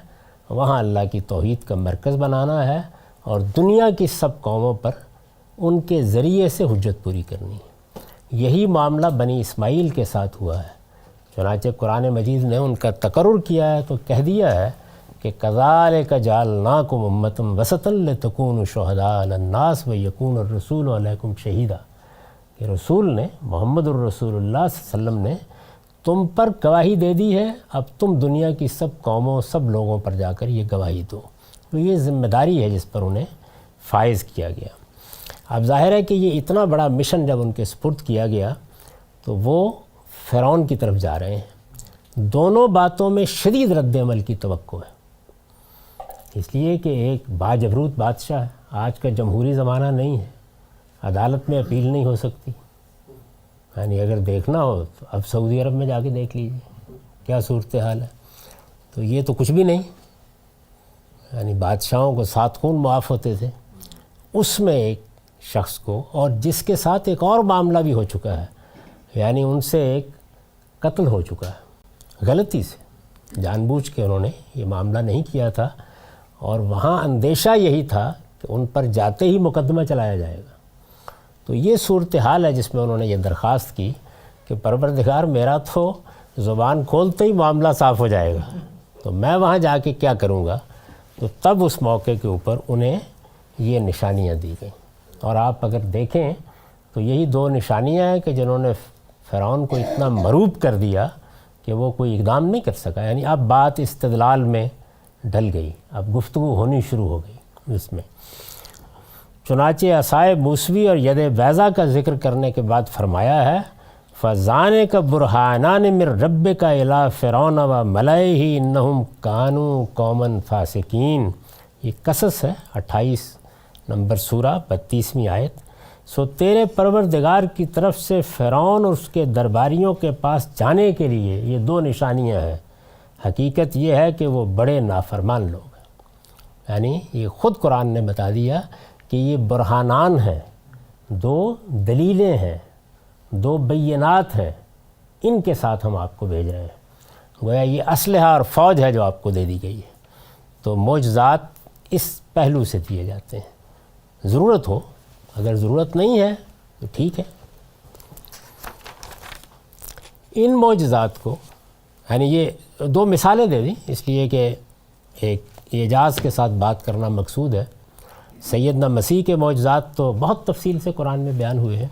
وہاں اللہ کی توحید کا مرکز بنانا ہے، اور دنیا کی سب قوموں پر ان کے ذریعے سے حجت پوری کرنی ہے۔ یہی معاملہ بنی اسماعیل کے ساتھ ہوا ہے، چنانچہ قرآن مجید نے ان کا تقرر کیا ہے تو کہہ دیا ہے کہ کذالک جعلناکم امۃ وسطا لتکونوا شہداء علی الناس ویکون الرسول علیکم شہیدا، کہ رسول نے، محمد الرسول اللہ صلی اللہ علیہ وسلم نے تم پر گواہی دے دی ہے، اب تم دنیا کی سب قوموں، سب لوگوں پر جا کر یہ گواہی دو۔ تو یہ ذمہ داری ہے جس پر انہیں فائز کیا گیا۔ اب ظاہر ہے کہ یہ اتنا بڑا مشن جب ان کے سپرد کیا گیا تو وہ فرعون کی طرف جا رہے ہیں۔ دونوں باتوں میں شدید رد عمل کی توقع ہے، اس لیے کہ ایک باجبروت بادشاہ ہے، آج کا جمہوری زمانہ نہیں ہے، عدالت میں اپیل نہیں ہو سکتی، یعنی اگر دیکھنا ہو تو اب سعودی عرب میں جا کے دیکھ لیجیے کیا صورتحال ہے۔ تو یہ تو کچھ بھی نہیں، یعنی بادشاہوں کو 7 خون معاف ہوتے تھے، اس میں ایک شخص کو، اور جس کے ساتھ ایک اور معاملہ بھی ہو چکا ہے، یعنی ان سے ایک قتل ہو چکا ہے غلطی سے، جان بوجھ کے انہوں نے یہ معاملہ نہیں کیا تھا، اور وہاں اندیشہ یہی تھا کہ ان پر جاتے ہی مقدمہ چلایا جائے گا۔ تو یہ صورتحال ہے جس میں انہوں نے یہ درخواست کی کہ پروردگار میرا تو زبان کھولتے ہی معاملہ صاف ہو جائے گا، تو میں وہاں جا کے کیا کروں گا۔ تو تب اس موقع کے اوپر انہیں یہ نشانیاں دی گئیں، اور آپ اگر دیکھیں تو یہی 2 نشانیاں ہیں کہ جنہوں نے فرعون کو اتنا مروب کر دیا کہ وہ کوئی اقدام نہیں کر سکا۔ یعنی اب بات استدلال میں ڈھل گئی، اب گفتگو ہونی شروع ہو گئی اس میں۔ چنانچہ عصائے موسوی اور ید بیضا کا ذکر کرنے کے بعد فرمایا ہے فَذَانِكَ بُرْهَانَانِ مِن رَبِّكَ إِلَىٰ فِرْعَوْنَ وَمَلَئِهِ إِنَّهُمْ كَانُوا قَوْمًا فَاسِقِينَ۔ یہ قصص ہے 28 نمبر سورہ 32ویں آیت۔ سو تیرے پروردگار کی طرف سے فرعون اور اس کے درباریوں کے پاس جانے کے لیے یہ 2 نشانیاں ہیں۔ حقیقت یہ ہے کہ وہ بڑے نافرمان لوگ ہیں، یعنی یہ خود قرآن نے بتا دیا کہ یہ برہانان ہیں، 2 دلیلیں ہیں، 2 بینات ہیں، ان کے ساتھ ہم آپ کو بھیج رہے ہیں۔ گویا یہ اسلحہ اور فوج ہے جو آپ کو دے دی گئی ہے۔ تو معجزات اس پہلو سے دیے جاتے ہیں، ضرورت ہو، اگر ضرورت نہیں ہے تو ٹھیک ہے۔ ان معجزات کو، یعنی یہ 2 مثالیں دے دیں اس لیے کہ ایک اعجاز کے ساتھ بات کرنا مقصود ہے۔ سیدنا مسیح کے معجزات تو بہت تفصیل سے قرآن میں بیان ہوئے ہیں،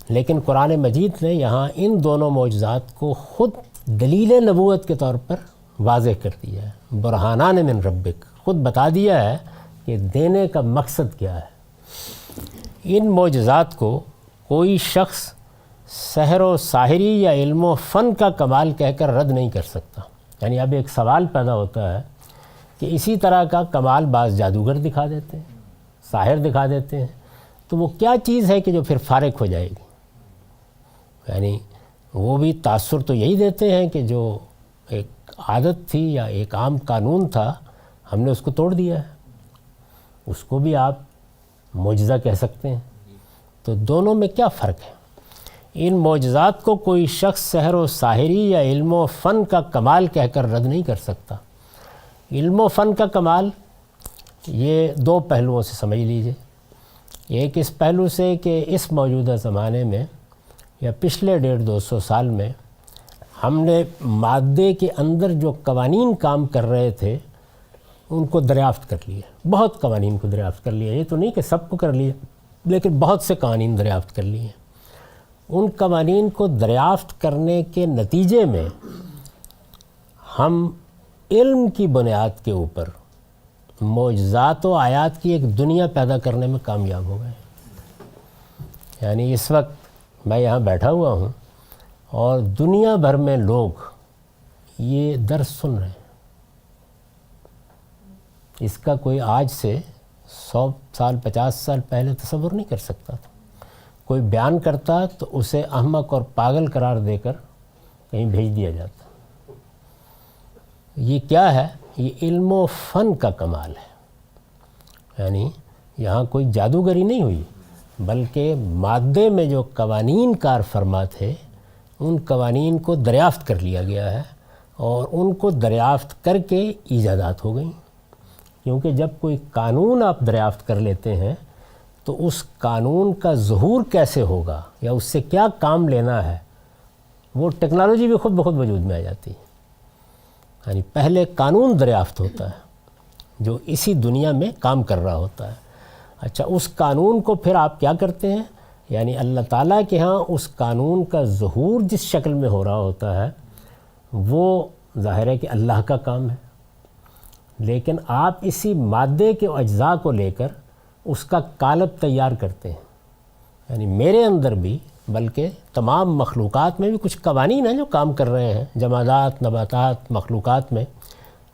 لیکن قرآن مجید نے یہاں ان دونوں معجزات کو خود دلیل نبوت کے طور پر واضح کر دیا ہے، برہانان من ربک، خود بتا دیا ہے کہ دینے کا مقصد کیا ہے۔ ان معجزات کو کوئی شخص سحر و ساحری یا علم و فن کا کمال کہہ کر رد نہیں کر سکتا۔ یعنی اب ایک سوال پیدا ہوتا ہے کہ اسی طرح کا کمال بعض جادوگر دکھا دیتے ہیں، ساحر دکھا دیتے ہیں، تو وہ کیا چیز ہے کہ جو پھر فارغ ہو جائے گی؟ یعنی وہ بھی تاثر تو یہی دیتے ہیں کہ جو ایک عادت تھی یا ایک عام قانون تھا، ہم نے اس کو توڑ دیا ہے، اس کو بھی آپ معجزہ کہہ سکتے ہیں۔ تو دونوں میں کیا فرق ہے؟ ان معجزات کو کوئی شخص سحر و ساحری یا علم و فن کا کمال کہہ کر رد نہیں کر سکتا۔ علم و فن کا کمال یہ دو پہلوؤں سے سمجھ لیجئے۔ ایک اس پہلو سے کہ اس موجودہ زمانے میں یا پچھلے 150-200 سال میں ہم نے مادے کے اندر جو قوانین کام کر رہے تھے ان کو دریافت کر لیا، بہت قوانین کو دریافت کر لیا۔ یہ تو نہیں کہ سب کو کر لیا، لیکن بہت سے قوانین دریافت کر لیے۔ ان قوانین کو دریافت کرنے کے نتیجے میں ہم علم کی بنیاد کے اوپر معجزات و آیات کی ایک دنیا پیدا کرنے میں کامیاب ہو گئے۔ یعنی اس وقت میں یہاں بیٹھا ہوا ہوں اور دنیا بھر میں لوگ یہ درس سن رہے ہیں۔ اس کا کوئی آج سے 100 سال 50 سال پہلے تصور نہیں کر سکتا تھا۔ کوئی بیان کرتا تو اسے احمق اور پاگل قرار دے کر کہیں بھیج دیا جاتا۔ یہ کیا ہے؟ یہ علم و فن کا کمال ہے۔ یعنی یہاں کوئی جادوگری نہیں ہوئی، بلکہ مادے میں جو قوانین کار فرما تھے ان قوانین کو دریافت کر لیا گیا ہے، اور ان کو دریافت کر کے ایجادات ہو گئیں۔ کیونکہ جب کوئی قانون آپ دریافت کر لیتے ہیں تو اس قانون کا ظہور کیسے ہوگا یا اس سے کیا کام لینا ہے، وہ ٹیکنالوجی بھی خود بخود وجود میں آ جاتی ہے۔ یعنی پہلے قانون دریافت ہوتا ہے جو اسی دنیا میں کام کر رہا ہوتا ہے۔ اچھا، اس قانون کو پھر آپ کیا کرتے ہیں؟ یعنی اللہ تعالیٰ کے ہاں اس قانون کا ظہور جس شکل میں ہو رہا ہوتا ہے وہ ظاہر ہے کہ اللہ کا کام ہے، لیکن آپ اسی مادے کے اجزاء کو لے کر اس کا قالب تیار کرتے ہیں۔ یعنی میرے اندر بھی بلکہ تمام مخلوقات میں بھی کچھ قوانین ہیں جو کام کر رہے ہیں، جمادات، نباتات، مخلوقات میں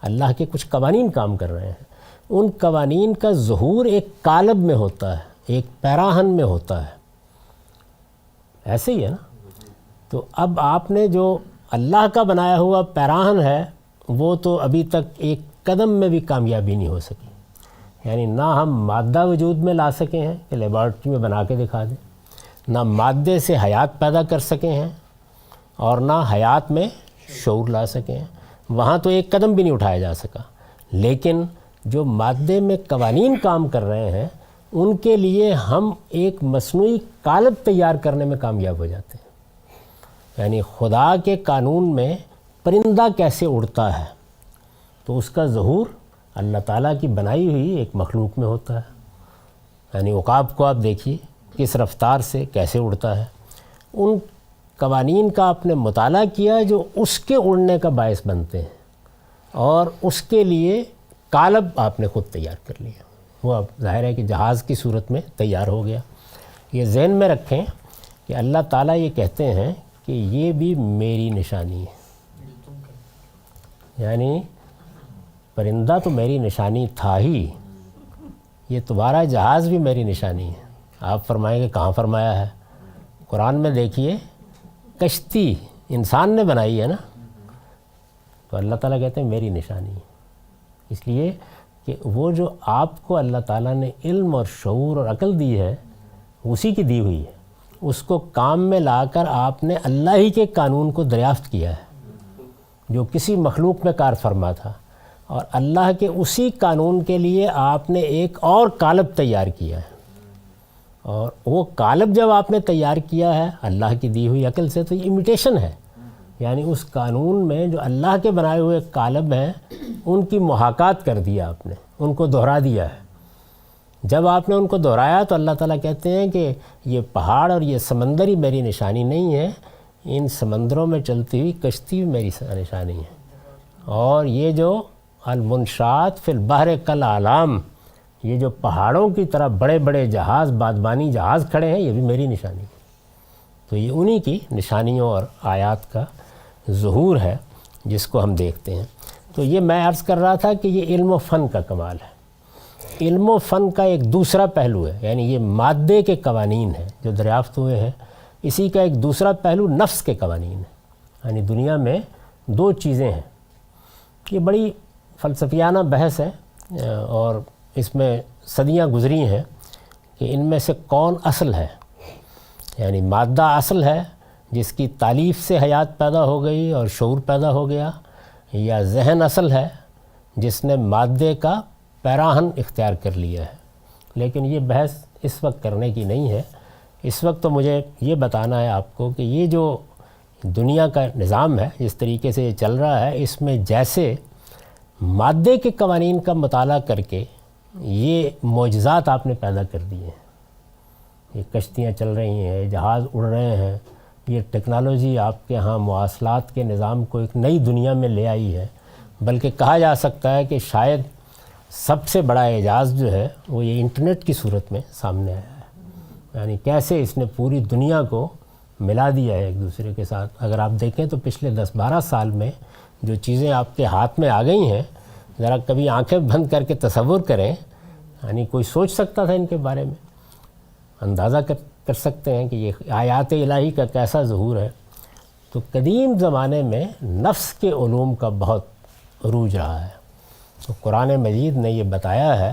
اللہ کے کچھ قوانین کام کر رہے ہیں۔ ان قوانین کا ظہور ایک قالب میں ہوتا ہے، ایک پیراہن میں ہوتا ہے، ایسے ہی ہے نا؟ تو اب آپ نے جو اللہ کا بنایا ہوا پیراہن ہے وہ تو ابھی تک ایک قدم میں بھی کامیابی نہیں ہو سکی۔ یعنی نہ ہم مادہ وجود میں لا سکے ہیں کہ لیبارٹری میں بنا کے دکھا دیں، نہ مادے سے حیات پیدا کر سکے ہیں، اور نہ حیات میں شعور لا سکے ہیں۔ وہاں تو ایک قدم بھی نہیں اٹھایا جا سکا۔ لیکن جو مادے میں قوانین کام کر رہے ہیں ان کے لیے ہم ایک مصنوعی قالب تیار کرنے میں کامیاب ہو جاتے ہیں۔ یعنی خدا کے قانون میں پرندہ کیسے اڑتا ہے تو اس کا ظہور اللہ تعالیٰ کی بنائی ہوئی ایک مخلوق میں ہوتا ہے۔ یعنی عقاب کو آپ دیکھیے کس رفتار سے کیسے اڑتا ہے۔ ان قوانین کا آپ نے مطالعہ کیا جو اس کے اڑنے کا باعث بنتے ہیں، اور اس کے لیے قالب آپ نے خود تیار کر لیا۔ وہ اب ظاہر ہے کہ جہاز کی صورت میں تیار ہو گیا۔ یہ ذہن میں رکھیں کہ اللہ تعالیٰ یہ کہتے ہیں کہ یہ بھی میری نشانی ہے۔ یعنی پرندہ تو میری نشانی تھا ہی، یہ تمہارا جہاز بھی میری نشانی ہے۔ آپ فرمائیں گے کہاں فرمایا ہے؟ قرآن میں دیکھیے، کشتی انسان نے بنائی ہے نا، تو اللہ تعالیٰ کہتے ہیں میری نشانی ہے۔ اس لیے کہ وہ جو آپ کو اللہ تعالیٰ نے علم اور شعور اور عقل دی ہے اسی کی دی ہوئی ہے، اس کو کام میں لا کر آپ نے اللہ ہی کے قانون کو دریافت کیا ہے جو کسی مخلوق میں کار فرما تھا، اور اللہ کے اسی قانون کے لیے آپ نے ایک اور قالب تیار کیا ہے۔ اور وہ قالب جب آپ نے تیار کیا ہے اللہ کی دی ہوئی عقل سے، تو یہ امیٹیشن ہے۔ یعنی اس قانون میں جو اللہ کے بنائے ہوئے قالب ہیں ان کی محاکات کر دیا آپ نے، ان کو دہرا دیا ہے۔ جب آپ نے ان کو دہرایا تو اللہ تعالیٰ کہتے ہیں کہ یہ پہاڑ اور یہ سمندر ہی میری نشانی نہیں ہے، ان سمندروں میں چلتی ہوئی کشتی بھی میری نشانی ہے، اور یہ جو المنشات فی البحر کالعلام، یہ جو پہاڑوں کی طرح بڑے بڑے جہاز، بادبانی جہاز کھڑے ہیں، یہ بھی میری نشانی ہے۔ تو یہ انہی کی نشانیوں اور آیات کا ظہور ہے جس کو ہم دیکھتے ہیں۔ تو یہ میں عرض کر رہا تھا کہ یہ علم و فن کا کمال ہے۔ علم و فن کا ایک دوسرا پہلو ہے، یعنی یہ مادے کے قوانین ہیں جو دریافت ہوئے ہیں، اسی کا ایک دوسرا پہلو نفس کے قوانین ہے۔ یعنی دنیا میں دو چیزیں ہیں، یہ بڑی فلسفیانہ بحث ہے اور اس میں صدیاں گزری ہیں کہ ان میں سے کون اصل ہے۔ یعنی مادہ اصل ہے جس کی تالیف سے حیات پیدا ہو گئی اور شعور پیدا ہو گیا، یا ذہن اصل ہے جس نے مادے کا پیراہن اختیار کر لیا ہے۔ لیکن یہ بحث اس وقت کرنے کی نہیں ہے۔ اس وقت تو مجھے یہ بتانا ہے آپ کو کہ یہ جو دنیا کا نظام ہے، جس طریقے سے یہ چل رہا ہے، اس میں جیسے مادے کے قوانین کا مطالعہ کر کے یہ معجزات آپ نے پیدا کر دیے ہیں، یہ کشتیاں چل رہی ہیں، جہاز اڑ رہے ہیں، یہ ٹیکنالوجی آپ کے ہاں مواصلات کے نظام کو ایک نئی دنیا میں لے آئی ہے۔ بلکہ کہا جا سکتا ہے کہ شاید سب سے بڑا اعجاز جو ہے وہ یہ انٹرنیٹ کی صورت میں سامنے آیا ہے۔ یعنی کیسے اس نے پوری دنیا کو ملا دیا ہے ایک دوسرے کے ساتھ۔ اگر آپ دیکھیں تو پچھلے 10-12 سال میں جو چیزیں آپ کے ہاتھ میں آ گئی ہیں، ذرا کبھی آنکھیں بند کر کے تصور کریں، یعنی کوئی سوچ سکتا تھا ان کے بارے میں؟ اندازہ کر سکتے ہیں کہ یہ آیات الہی کا کیسا ظہور ہے۔ تو قدیم زمانے میں نفس کے علوم کا بہت عروج رہا ہے۔ تو قرآن مجید نے یہ بتایا ہے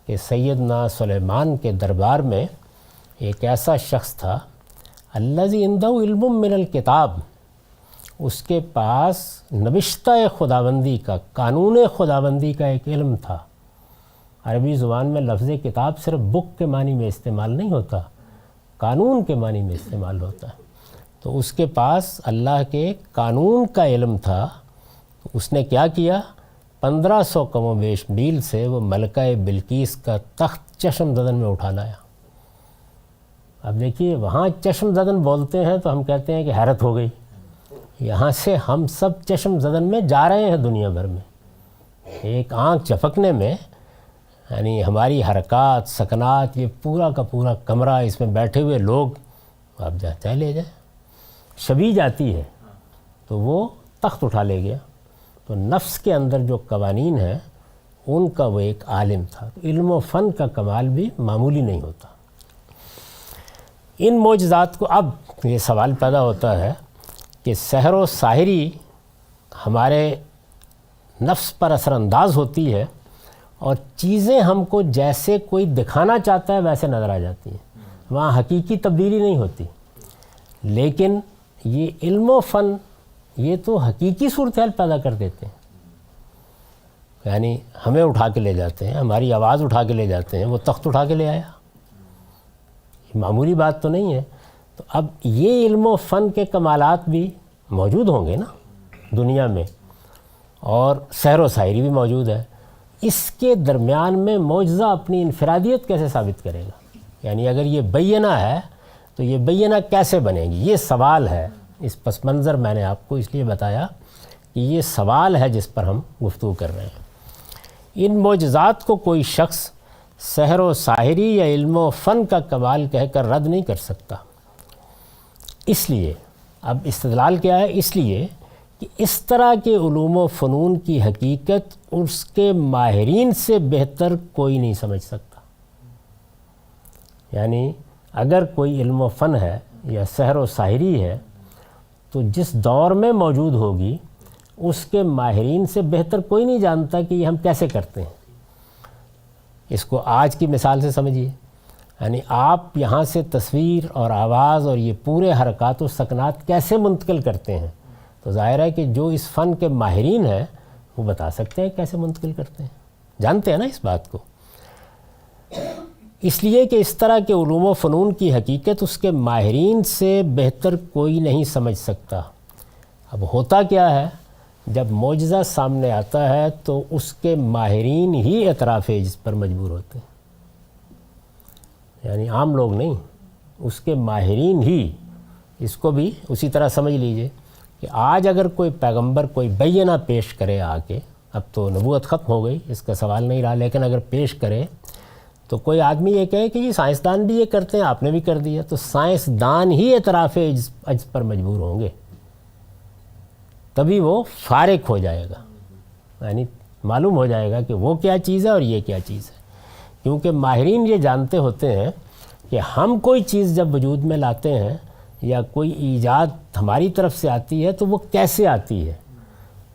کہ سیدنا سلیمان کے دربار میں ایک ایسا شخص تھا، الذی عنده علم من الکتاب، اس کے پاس نوشتہ خداوندی کا، قانون خداوندی کا ایک علم تھا۔ عربی زبان میں لفظ کتاب صرف بک کے معنی میں استعمال نہیں ہوتا، قانون کے معنی میں استعمال ہوتا ہے۔ تو اس کے پاس اللہ کے قانون کا علم تھا۔ اس نے کیا کیا؟ 1500 کم و بیش میل سے وہ ملکہ بلقیس کا تخت چشم زدن میں اٹھا لایا۔ اب دیکھیے، وہاں چشم زدن بولتے ہیں تو ہم کہتے ہیں کہ حیرت ہو گئی، یہاں سے ہم سب چشم زدن میں جا رہے ہیں دنیا بھر میں۔ ایک آنکھ جھپکنے میں یعنی ہماری حرکات، سکنات، یہ پورا کا پورا کمرہ، اس میں بیٹھے ہوئے لوگ، آپ چاہے لے جائیں، شبی جاتی ہے تو وہ تخت اٹھا لے گیا۔ تو نفس کے اندر جو قوانین ہیں ان کا وہ ایک عالم تھا۔ علم و فن کا کمال بھی معمولی نہیں ہوتا۔ ان معجزات کو اب یہ سوال پیدا ہوتا ہے کہ سحر و ساحری ہمارے نفس پر اثر انداز ہوتی ہے اور چیزیں ہم کو جیسے کوئی دکھانا چاہتا ہے ویسے نظر آ جاتی ہیں، وہاں حقیقی تبدیلی نہیں ہوتی۔ لیکن یہ علم و فن یہ تو حقیقی صورتحال پیدا کر دیتے ہیں، یعنی ہمیں اٹھا کے لے جاتے ہیں، ہماری آواز اٹھا کے لے جاتے ہیں، وہ تخت اٹھا کے لے آیا، یہ معمولی بات تو نہیں ہے۔ تو اب یہ علم و فن کے کمالات بھی موجود ہوں گے نا دنیا میں، اور سحر و ساحری بھی موجود ہے۔ اس کے درمیان میں معجزہ اپنی انفرادیت کیسے ثابت کرے گا؟ یعنی اگر یہ بینہ ہے تو یہ بینہ کیسے بنے گی؟ یہ سوال ہے۔ اس پس منظر میں نے آپ کو اس لیے بتایا کہ یہ سوال ہے جس پر ہم گفتگو کر رہے ہیں۔ ان معجزات کو کوئی شخص سحر و ساحری یا علم و فن کا کمال کہہ کر رد نہیں کر سکتا۔ اس لیے اب استدلال کیا ہے؟ اس لیے کہ اس طرح کے علوم و فنون کی حقیقت اس کے ماہرین سے بہتر کوئی نہیں سمجھ سکتا۔ یعنی اگر کوئی علم و فن ہے یا سحر و ساحری ہے تو جس دور میں موجود ہوگی اس کے ماہرین سے بہتر کوئی نہیں جانتا کہ یہ ہم کیسے کرتے ہیں۔ اس کو آج کی مثال سے سمجھیے، یعنی آپ یہاں سے تصویر اور آواز اور یہ پورے حرکات و سکنات کیسے منتقل کرتے ہیں، تو ظاہر ہے کہ جو اس فن کے ماہرین ہیں وہ بتا سکتے ہیں کیسے منتقل کرتے ہیں، جانتے ہیں نا اس بات کو۔ اس لیے کہ اس طرح کے علوم و فنون کی حقیقت اس کے ماہرین سے بہتر کوئی نہیں سمجھ سکتا۔ اب ہوتا کیا ہے، جب معجزہ سامنے آتا ہے تو اس کے ماہرین ہی اعتراف جس پر مجبور ہوتے ہیں، یعنی عام لوگ نہیں، اس کے ماہرین ہی اس کو بھی اسی طرح سمجھ لیجئے کہ آج اگر کوئی پیغمبر کوئی بینہ پیش کرے آ کے، اب تو نبوت ختم ہو گئی، اس کا سوال نہیں رہا، لیکن اگر پیش کرے تو کوئی آدمی یہ کہے کہ یہ سائنسدان بھی یہ کرتے ہیں، آپ نے بھی کر دیا، تو سائنسدان ہی اعتراف عجز پر مجبور ہوں گے، تبھی وہ فارغ ہو جائے گا، یعنی معلوم ہو جائے گا کہ وہ کیا چیز ہے اور یہ کیا چیز ہے. کیونکہ ماہرین یہ جانتے ہوتے ہیں کہ ہم کوئی چیز جب وجود میں لاتے ہیں یا کوئی ایجاد ہماری طرف سے آتی ہے تو وہ کیسے آتی ہے.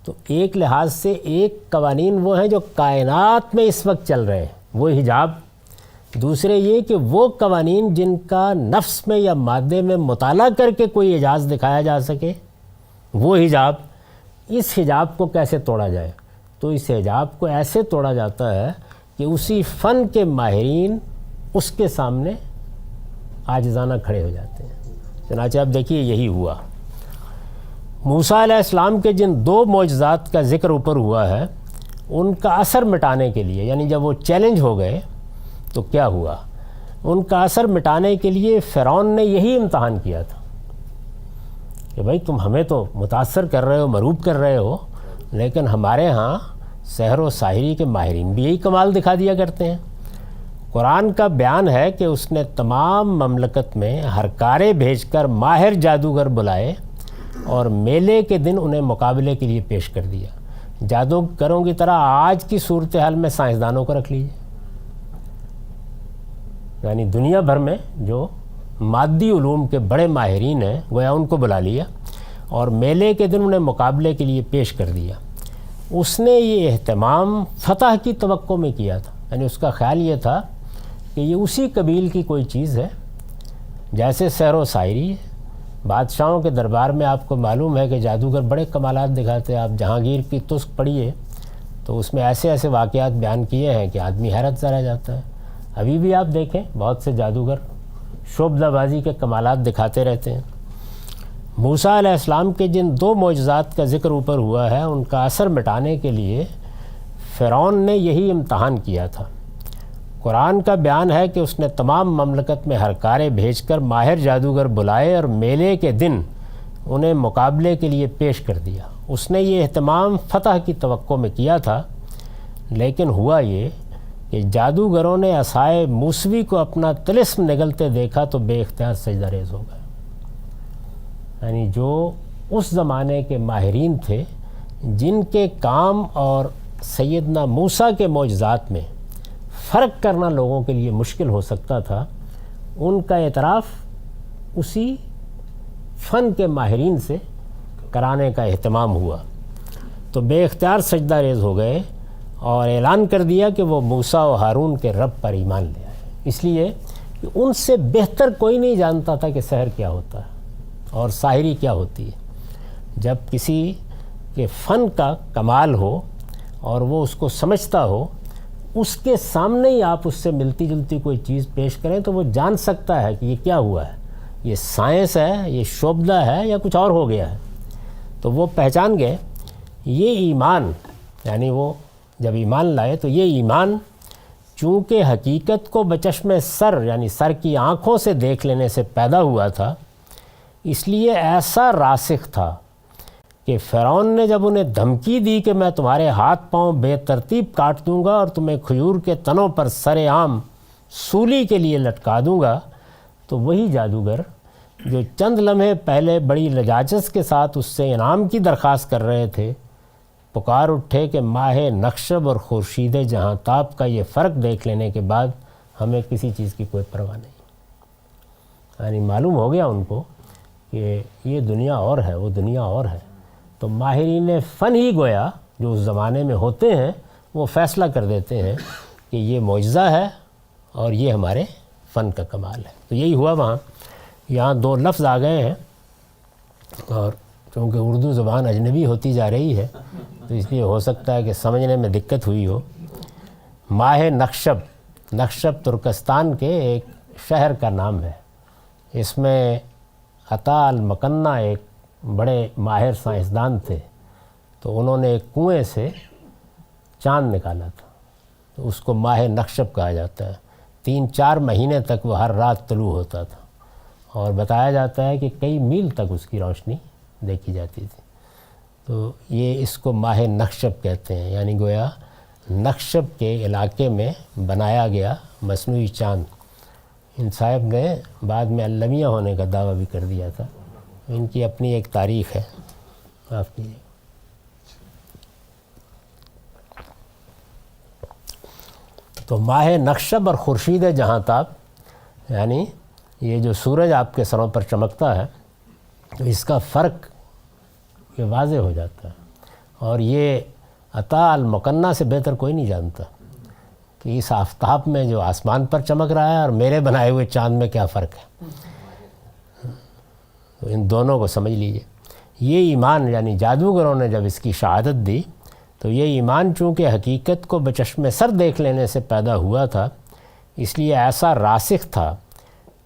تو ایک لحاظ سے ایک قوانین وہ ہیں جو کائنات میں اس وقت چل رہے ہیں، وہ حجاب. دوسرے یہ کہ وہ قوانین جن کا نفس میں یا مادے میں مطالعہ کر کے کوئی اعجاز دکھایا جا سکے، وہ حجاب. اس حجاب کو کیسے توڑا جائے؟ تو اس حجاب کو ایسے توڑا جاتا ہے کہ اسی فن کے ماہرین اس کے سامنے عاجزانہ کھڑے ہو جاتے ہیں. چنانچہ اب دیکھیے یہی ہوا. موسیٰ علیہ السلام کے جن 2 معجزات کا ذکر اوپر ہوا ہے، ان کا اثر مٹانے کے لیے، یعنی جب وہ چیلنج ہو گئے تو کیا ہوا؟ ان کا اثر مٹانے کے لیے فرعون نے یہی امتحان کیا تھا کہ بھائی تم ہمیں تو متاثر کر رہے ہو، مروب کر رہے ہو، لیکن ہمارے ہاں سحر و ساحری کے ماہرین بھی یہی کمال دکھا دیا کرتے ہیں. قرآن کا بیان ہے کہ اس نے تمام مملکت میں ہر کارے بھیج کر ماہر جادوگر بلائے اور میلے کے دن انہیں مقابلے کے لیے پیش کر دیا. جادوگروں کی طرح آج کی صورتحال میں سائنسدانوں کو رکھ لیجیے، یعنی دنیا بھر میں جو مادی علوم کے بڑے ماہرین ہیں گویا ان کو بلا لیا اور میلے کے دن انہیں مقابلے کے لیے پیش کر دیا. اس نے یہ اہتمام فتح کی توقع میں کیا تھا، یعنی اس کا خیال یہ تھا کہ یہ اسی قبیل کی کوئی چیز ہے جیسے سحر و ساحری ہے. بادشاہوں کے دربار میں آپ کو معلوم ہے کہ جادوگر بڑے کمالات دکھاتے ہیں. آپ جہانگیر کی تسک پڑھیے تو اس میں ایسے ایسے واقعات بیان کیے ہیں کہ آدمی حیرت سے رہ جاتا ہے. ابھی بھی آپ دیکھیں بہت سے جادوگر شعبدہ بازی کے کمالات دکھاتے رہتے ہیں. موسیٰ علیہ السلام کے جن 2 معجزات کا ذکر اوپر ہوا ہے، ان کا اثر مٹانے کے لیے فرعون نے یہی امتحان کیا تھا. قرآن کا بیان ہے کہ اس نے تمام مملکت میں ہر کارے بھیج کر ماہر جادوگر بلائے اور میلے کے دن انہیں مقابلے کے لیے پیش کر دیا. اس نے یہ اہتمام فتح کی توقع میں کیا تھا، لیکن ہوا یہ کہ جادوگروں نے عصائے موسوی کو اپنا طلسم نگلتے دیکھا تو بے اختیار سجدہ ریز ہو گئے. یعنی جو اس زمانے کے ماہرین تھے جن کے کام اور سیدنا موسیٰ کے معجزات میں فرق کرنا لوگوں کے لیے مشکل ہو سکتا تھا، ان کا اعتراف اسی فن کے ماہرین سے کرانے کا اہتمام ہوا تو بے اختیار سجدہ ریز ہو گئے اور اعلان کر دیا کہ وہ موسیٰ و ہارون کے رب پر ایمان لے آئے. اس لیے کہ ان سے بہتر کوئی نہیں جانتا تھا کہ سحر کیا ہوتا ہے اور ساحری کیا ہوتی ہے. جب کسی کے فن کا کمال ہو اور وہ اس کو سمجھتا ہو، اس کے سامنے ہی آپ اس سے ملتی جلتی کوئی چیز پیش کریں تو وہ جان سکتا ہے کہ یہ کیا ہوا ہے، یہ سائنس ہے، یہ شعبدہ ہے یا کچھ اور ہو گیا ہے. تو وہ پہچان گئے یہ ایمان، یعنی وہ جب ایمان لائے تو یہ ایمان چونکہ حقیقت کو بچشم سر یعنی سر کی آنکھوں سے دیکھ لینے سے پیدا ہوا تھا، اس لیے ایسا راسخ تھا کہ فرعون نے جب انہیں دھمکی دی کہ میں تمہارے ہاتھ پاؤں بے ترتیب کاٹ دوں گا اور تمہیں کھجور کے تنوں پر سر عام سولی کے لیے لٹکا دوں گا، تو وہی جادوگر جو چند لمحے پہلے بڑی لجاجت کے ساتھ اس سے انعام کی درخواست کر رہے تھے، پکار اٹھے کہ ماہ نخشب اور خورشید جہاں تاب کا یہ فرق دیکھ لینے کے بعد ہمیں کسی چیز کی کوئی پرواہ نہیں. یعنی معلوم ہو گیا ان کو کہ یہ دنیا اور ہے، وہ دنیا اور ہے. تو ماہرین فن ہی گویا جو اس زمانے میں ہوتے ہیں وہ فیصلہ کر دیتے ہیں کہ یہ معجزہ ہے اور یہ ہمارے فن کا کمال ہے. تو یہی ہوا وہاں. یہاں 2 لفظ آ گئے ہیں اور چونکہ اردو زبان اجنبی ہوتی جا رہی ہے تو اس لیے ہو سکتا ہے کہ سمجھنے میں دقت ہوئی ہو. ماہ نخشب، نخشب ترکستان کے ایک شہر کا نام ہے. اس میں عطا المکنہ ایک بڑے ماہر سائنسدان تھے، تو انہوں نے ایک کنویں سے چاند نکالا تھا، تو اس کو ماہ نخشب کہا جاتا ہے. 3-4 مہینے تک وہ ہر رات طلوع ہوتا تھا اور بتایا جاتا ہے کہ کئی میل تک اس کی روشنی دیکھی جاتی تھی۔ تو یہ اس کو ماہ نخشب کہتے ہیں، یعنی گویا نخشب کے علاقے میں بنایا گیا مصنوعی چاند۔ ان صاحب نے بعد میں علمیہ ہونے کا دعویٰ بھی کر دیا تھا، ان کی اپنی ایک تاریخ ہے، معاف کیجیے۔ تو ماہ نخشب اور خورشید جہاں تاب، یعنی یہ جو سورج آپ کے سروں پر چمکتا ہے، تو اس کا فرق یہ واضح ہو جاتا ہے، اور یہ عطا المکنہ سے بہتر کوئی نہیں جانتا کہ اس آفتاب میں جو آسمان پر چمک رہا ہے اور میرے بنائے ہوئے چاند میں کیا فرق ہے۔ تو ان دونوں کو سمجھ لیجئے۔ یہ ایمان یعنی جادوگروں نے جب اس کی شہادت دی تو یہ ایمان چونکہ حقیقت کو بچشم سر دیکھ لینے سے پیدا ہوا تھا، اس لیے ایسا راسخ تھا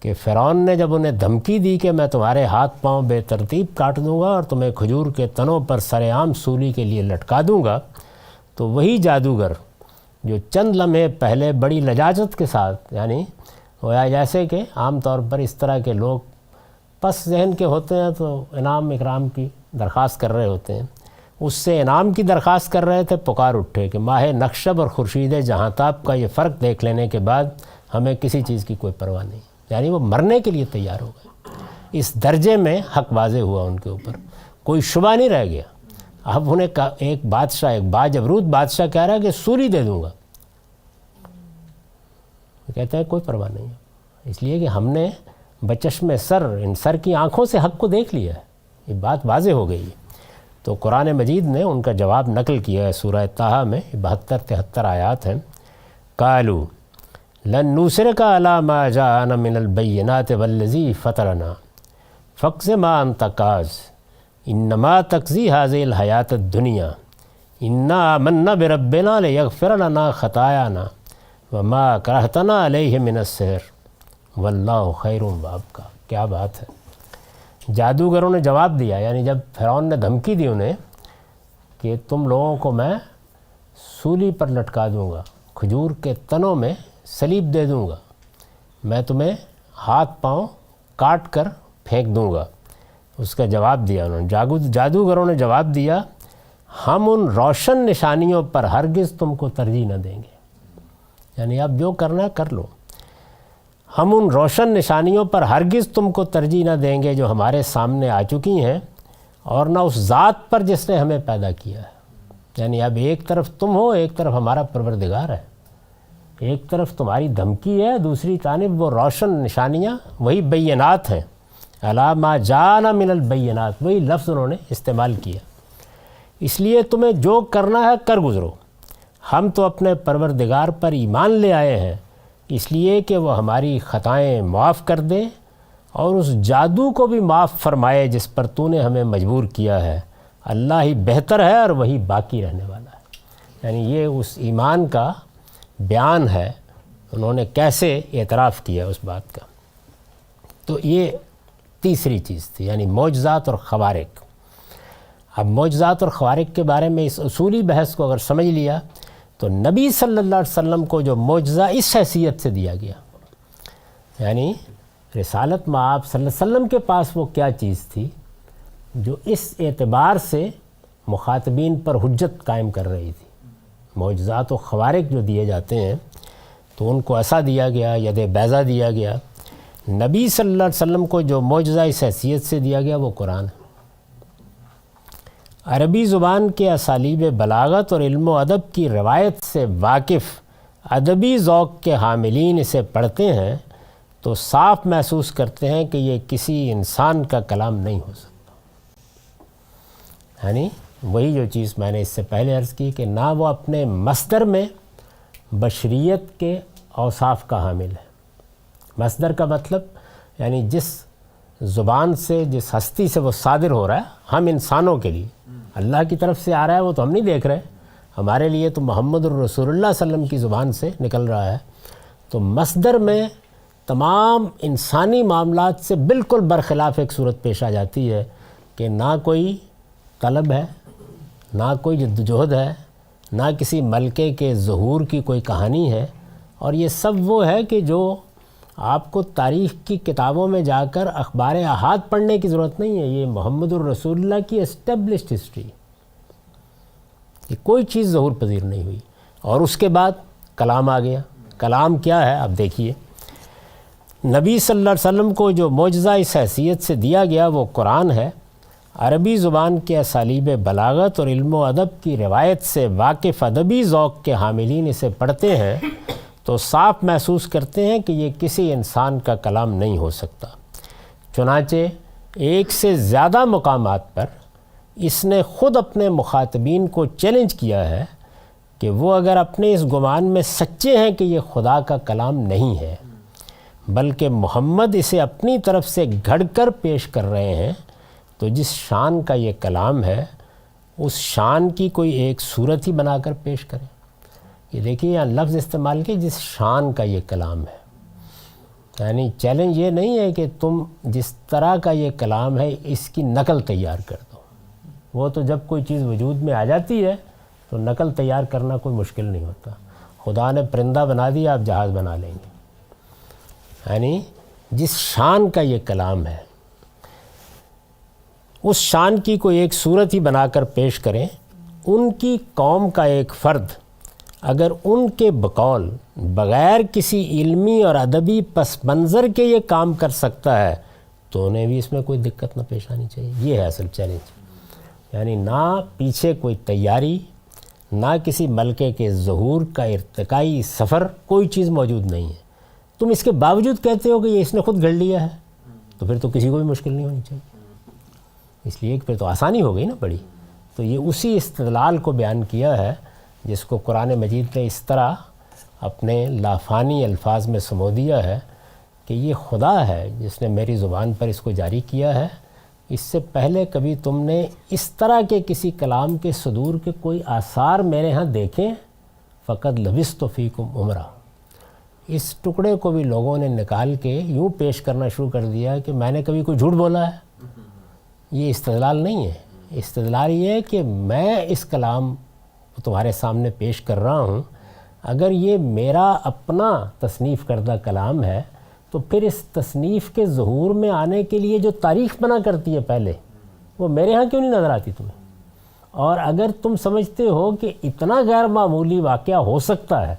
کہ فرعون نے جب انہیں دھمکی دی کہ میں تمہارے ہاتھ پاؤں بے ترتیب کاٹ دوں گا اور تمہیں کھجور کے تنوں پر سر عام سولی کے لیے لٹکا دوں گا، تو وہی جادوگر جو چند لمحے پہلے بڑی لجاجت کے ساتھ، یعنی گویا جیسے کہ عام طور پر اس طرح کے لوگ پس ذہن کے ہوتے ہیں تو انعام اکرام کی درخواست کر رہے ہوتے ہیں، اس سے انعام کی درخواست کر رہے تھے، پکار اٹھے کہ ماہ نخشب اور خورشید جہاں تاب کا یہ فرق دیکھ لینے کے بعد ہمیں کسی چیز کی کوئی پرواہ نہیں، یعنی وہ مرنے کے لیے تیار ہو گئے۔ اس درجے میں حق واضح ہوا ان کے اوپر، کوئی شبہ نہیں رہ گیا۔ اب انہیں ایک بادشاہ، ایک باجبروت بادشاہ کہہ رہا ہے کہ سولی دے دوں گا، وہ کہتا ہے کوئی پرواہ نہیں ہے، اس لیے کہ ہم نے بچشم سر، ان سر کی آنکھوں سے حق کو دیکھ لیا ہے، یہ بات واضح ہو گئی ہے۔ تو قرآن مجید نے ان کا جواب نقل کیا ہے سورہ طٰہٰ میں، 72-73 آیات ہیں۔ قالوا لن نُوصِرَكَ عَلَىٰ مَا جَاءَنَا مِنَ الْبَيِّنَاتِ وَالَّذِي فَطَرَنَا فَاقْضِ مَا أَنتَ قَاضٍ إِنَّمَا تَقْضِي هَٰذِهِ الْحَيَاةَ الدُّنْيَا إِنَّا آمَنَّا بِرَبِّنَا لِيَغْفِرَ لَنَا خَطَايَانَا وَمَا أَكْرَهْتَنَا عَلَيْهِ مِنَ السِّحْرِ وَاللَّهُ خَيْرٌ وَأَبْقَىٰ۔ کیا بات ہے! جادوگروں نے جواب دیا، یعنی جب فرعون نے دھمکی دی انہیں کہ تم لوگوں کو میں سولی پر لٹکا دوں گا، کھجور کے تنوں میں سلیب دے دوں گا، میں تمہیں ہاتھ پاؤں کاٹ کر پھینک دوں گا، اس کا جواب دیا انہوں نے۔ جادوگروں نے جواب دیا ہم ان روشن نشانیوں پر ہرگز تم کو ترجیح نہ دیں گے، یعنی اب جو کرنا ہے کر لو، ہم ان روشن نشانیوں پر ہرگز تم کو ترجیح نہ دیں گے جو ہمارے سامنے آ چکی ہیں، اور نہ اس ذات پر جس نے ہمیں پیدا کیا ہے۔ یعنی اب ایک طرف تم ہو، ایک طرف ہمارا پروردگار ہے، ایک طرف تمہاری دھمکی ہے، دوسری جانب وہ روشن نشانیاں، وہی بینات ہیں۔ عَلَىٰ مَا جَاءَنَا مِنَ الْبَيِّنَاتِ، وہی لفظ انہوں نے استعمال کیا۔ اس لیے تمہیں جو کرنا ہے کر گزرو، ہم تو اپنے پروردگار پر ایمان لے آئے ہیں، اس لیے کہ وہ ہماری خطائیں معاف کر دے اور اس جادو کو بھی معاف فرمائے جس پر تو نے ہمیں مجبور کیا ہے۔ اللہ ہی بہتر ہے اور وہی باقی رہنے والا ہے۔ یعنی یہ اس ایمان کا بیان ہے، انہوں نے کیسے اعتراف کیا اس بات کا۔ تو یہ تیسری چیز تھی، یعنی معجزات اور خوارق۔ اب معجزات اور خوارق کے بارے میں اس اصولی بحث کو اگر سمجھ لیا تو نبی صلی اللہ علیہ وسلم کو جو معجزہ اس حیثیت سے دیا گیا، یعنی رسالت میں آپ صلی اللہ علیہ وسلم کے پاس وہ کیا چیز تھی جو اس اعتبار سے مخاطبین پر حجت قائم کر رہی تھی۔ معجزات و خوارق جو دیے جاتے ہیں تو ان کو ایسا دیا گیا، ید بیضا دیا گیا۔ نبی صلی اللہ علیہ وسلم کو جو معجزہ اس حیثیت سے دیا گیا وہ قرآن ہے۔ عربی زبان کے اسالیب بلاغت اور علم و ادب کی روایت سے واقف ادبی ذوق کے حاملین اسے پڑھتے ہیں تو صاف محسوس کرتے ہیں کہ یہ کسی انسان کا کلام نہیں ہو سکتا۔ یعنی وہی جو چیز میں نے اس سے پہلے عرض کی کہ نہ وہ اپنے مصدر میں بشریت کے اوصاف کا حامل ہے۔ مصدر کا مطلب یعنی جس زبان سے، جس ہستی سے وہ صادر ہو رہا ہے، ہم انسانوں کے لیے اللہ کی طرف سے آ رہا ہے وہ تو ہم نہیں دیکھ رہے، ہمارے لیے تو محمد الرسول اللہ صلی اللہ علیہ وسلم کی زبان سے نکل رہا ہے۔ تو مصدر میں تمام انسانی معاملات سے بالکل برخلاف ایک صورت پیش آ جاتی ہے کہ نہ کوئی طلب ہے، نہ کوئی جدوجہد ہے، نہ کسی ملکے کے ظہور کی کوئی کہانی ہے، اور یہ سب وہ ہے کہ جو آپ کو تاریخ کی کتابوں میں جا کر اخبار احاد پڑھنے کی ضرورت نہیں ہے. یہ محمد الرسول اللہ کی اسٹیبلشڈ ہسٹری، یہ کوئی چیز ظہور پذیر نہیں ہوئی. اور اس کے بعد کلام آ گیا. کلام کیا ہے اب دیکھیے. نبی صلی اللہ علیہ وسلم کو جو معجزہ اس حیثیت سے دیا گیا وہ قرآن ہے. عربی زبان کے اسالیب بلاغت اور علم و ادب کی روایت سے واقف ادبی ذوق کے حاملین اسے پڑھتے ہیں تو صاف محسوس کرتے ہیں کہ یہ کسی انسان کا کلام نہیں ہو سکتا. چنانچہ ایک سے زیادہ مقامات پر اس نے خود اپنے مخاطبین کو چیلنج کیا ہے کہ وہ اگر اپنے اس گمان میں سچے ہیں کہ یہ خدا کا کلام نہیں ہے بلکہ محمد اسے اپنی طرف سے گھڑ کر پیش کر رہے ہیں، تو جس شان کا یہ کلام ہے اس شان کی کوئی ایک صورت ہی بنا کر پیش کریں. یہ دیکھیے یہاں لفظ استعمال کے جس شان کا یہ کلام ہے، یعنی چیلنج یہ نہیں ہے کہ تم جس طرح کا یہ کلام ہے اس کی نقل تیار کر دو. وہ تو جب کوئی چیز وجود میں آ جاتی ہے تو نقل تیار کرنا کوئی مشکل نہیں ہوتا. خدا نے پرندہ بنا دیا، آپ جہاز بنا لیں گے. یعنی جس شان کا یہ کلام ہے اس شان کی کوئی ایک صورت ہی بنا کر پیش کریں. ان کی قوم کا ایک فرد اگر ان کے بقول بغیر کسی علمی اور ادبی پس منظر کے یہ کام کر سکتا ہے تو انہیں بھی اس میں کوئی دقت نہ پیش آنی چاہیے. یہ ہے اصل چیلنج. یعنی نہ پیچھے کوئی تیاری، نہ کسی ملکے کے ظہور کا ارتقائی سفر، کوئی چیز موجود نہیں ہے. تم اس کے باوجود کہتے ہو کہ یہ اس نے خود گھڑ لیا ہے، تو پھر تو کسی کو بھی مشکل نہیں ہونی چاہیے. اس لیے کہ پھر تو آسانی ہو گئی نا بڑی. تو یہ اسی استدلال کو بیان کیا ہے جس کو قرآن مجید نے اس طرح اپنے لافانی الفاظ میں سمو دیا ہے کہ یہ خدا ہے جس نے میری زبان پر اس کو جاری کیا ہے. اس سے پہلے کبھی تم نے اس طرح کے کسی کلام کے صدور کے کوئی آثار میرے ہاں دیکھیں؟ فقط لبثت فیکم عمرا. اس ٹکڑے کو بھی لوگوں نے نکال کے یوں پیش کرنا شروع کر دیا کہ میں نے کبھی کوئی جھوٹ بولا ہے. یہ استدلال نہیں ہے. استدلال یہ ہے کہ میں اس کلام کو تمہارے سامنے پیش کر رہا ہوں، اگر یہ میرا اپنا تصنیف کردہ کلام ہے تو پھر اس تصنیف کے ظہور میں آنے کے لیے جو تاریخ بنا کرتی ہے پہلے، وہ میرے ہاں کیوں نہیں نظر آتی تمہیں؟ اور اگر تم سمجھتے ہو کہ اتنا غیر معمولی واقعہ ہو سکتا ہے،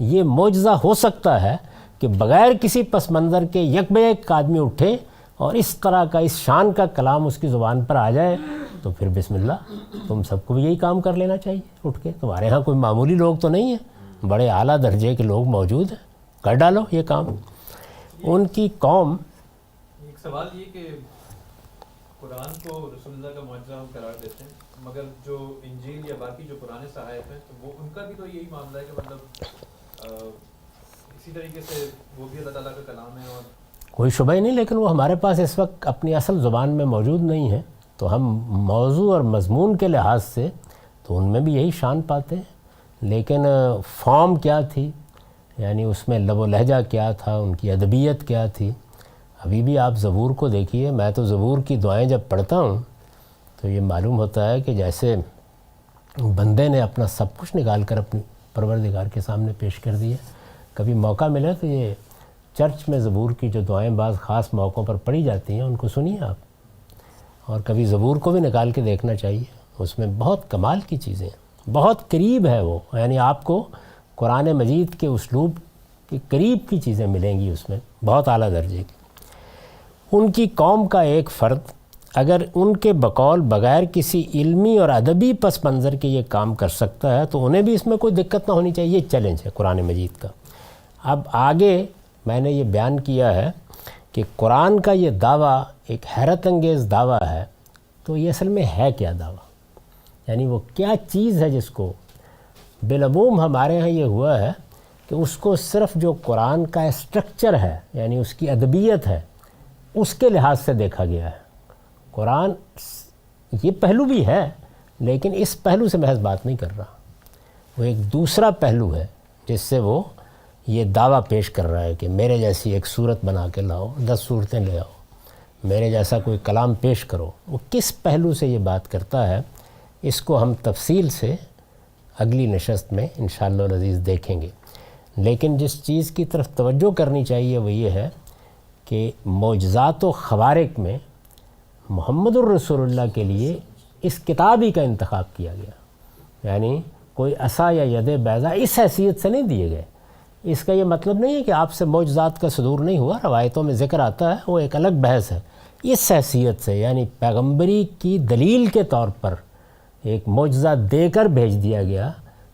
یہ معجزہ ہو سکتا ہے کہ بغیر کسی پس منظر کے یک بے یک آدمی اٹھے اور اس طرح کا اس شان کا کلام اس کی زبان پر آ جائے، تو پھر بسم اللہ، تم سب کو بھی یہی کام کر لینا چاہیے اٹھ کے. تمہارے ہاں کوئی معمولی لوگ تو نہیں ہیں، بڑے اعلیٰ درجے کے لوگ موجود ہیں، کر ڈالو یہ کام. ان کی قوم. ایک سوال یہ کہ قرآن کو رسول اللہ کا معجزہ ہم قرار دیتے ہیں، مگر جو انجیل یا باقی جو پرانے صحائف ہیں تو وہ ان کا بھی تو یہی معاملہ ہے کہ مطلب اسی طریقے سے وہ بھی اللہ تعالیٰ کا کلام ہے. اور کوئی شبہ ہی نہیں، لیکن وہ ہمارے پاس اس وقت اپنی اصل زبان میں موجود نہیں ہے، تو ہم موضوع اور مضمون کے لحاظ سے تو ان میں بھی یہی شان پاتے ہیں. لیکن فارم کیا تھی، یعنی اس میں لب و لہجہ کیا تھا، ان کی ادبیت کیا تھی. ابھی بھی آپ زبور کو دیکھیے. میں تو زبور کی دعائیں جب پڑھتا ہوں تو یہ معلوم ہوتا ہے کہ جیسے بندے نے اپنا سب کچھ نکال کر اپنی پروردگار کے سامنے پیش کر دیا. کبھی موقع ملے تو یہ چرچ میں زبور کی جو دعائیں بعض خاص موقعوں پر پڑھی جاتی ہیں ان کو سنیے آپ، اور کبھی زبور کو بھی نکال کے دیکھنا چاہیے. اس میں بہت کمال کی چیزیں ہیں، بہت قریب ہے وہ. یعنی آپ کو قرآن مجید کے اسلوب کے قریب کی چیزیں ملیں گی اس میں، بہت اعلیٰ درجے کی. ان کی قوم کا ایک فرد اگر ان کے بقول بغیر کسی علمی اور ادبی پس منظر کے یہ کام کر سکتا ہے تو انہیں بھی اس میں کوئی دقت نہ ہونی چاہیے. یہ چیلنج ہے قرآن مجید کا. اب آگے میں نے یہ بیان کیا ہے کہ قرآن کا یہ دعویٰ ایک حیرت انگیز دعویٰ ہے. تو یہ اصل میں ہے کیا دعویٰ؟ یعنی وہ کیا چیز ہے جس کو بالعموم ہمارے ہاں یہ ہوا ہے کہ اس کو صرف جو قرآن کا اسٹرکچر ہے، یعنی اس کی ادبیت ہے، اس کے لحاظ سے دیکھا گیا ہے. قرآن یہ پہلو بھی ہے لیکن اس پہلو سے محض بات نہیں کر رہا. وہ ایک دوسرا پہلو ہے جس سے وہ یہ دعویٰ پیش کر رہا ہے کہ میرے جیسی ایک صورت بنا کے لاؤ، 10 صورتیں لے آؤ، میرے جیسا کوئی کلام پیش کرو. وہ کس پہلو سے یہ بات کرتا ہے اس کو ہم تفصیل سے اگلی نشست میں انشاءاللہ العزیز دیکھیں گے. لیکن جس چیز کی طرف توجہ کرنی چاہیے وہ یہ ہے کہ معجزات و خوارق میں محمد الرسول اللہ کے لیے اس کتاب ہی کا انتخاب کیا گیا، یعنی کوئی عصا یا ید بیضا اس حیثیت سے نہیں دیے گئے۔ اس کا یہ مطلب نہیں ہے کہ آپ سے معجزات کا صدور نہیں ہوا، روایتوں میں ذکر آتا ہے، وہ ایک الگ بحث ہے۔ اس حیثیت سے یعنی پیغمبری کی دلیل کے طور پر ایک معجزہ دے کر بھیج دیا گیا،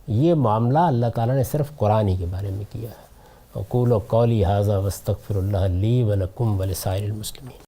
یہ معاملہ اللہ تعالیٰ نے صرف قرآن ہی کے بارے میں کیا ہے۔ اقول قولی ھذا واستغفر اللہ لی ولکم ولسائر المسلمین۔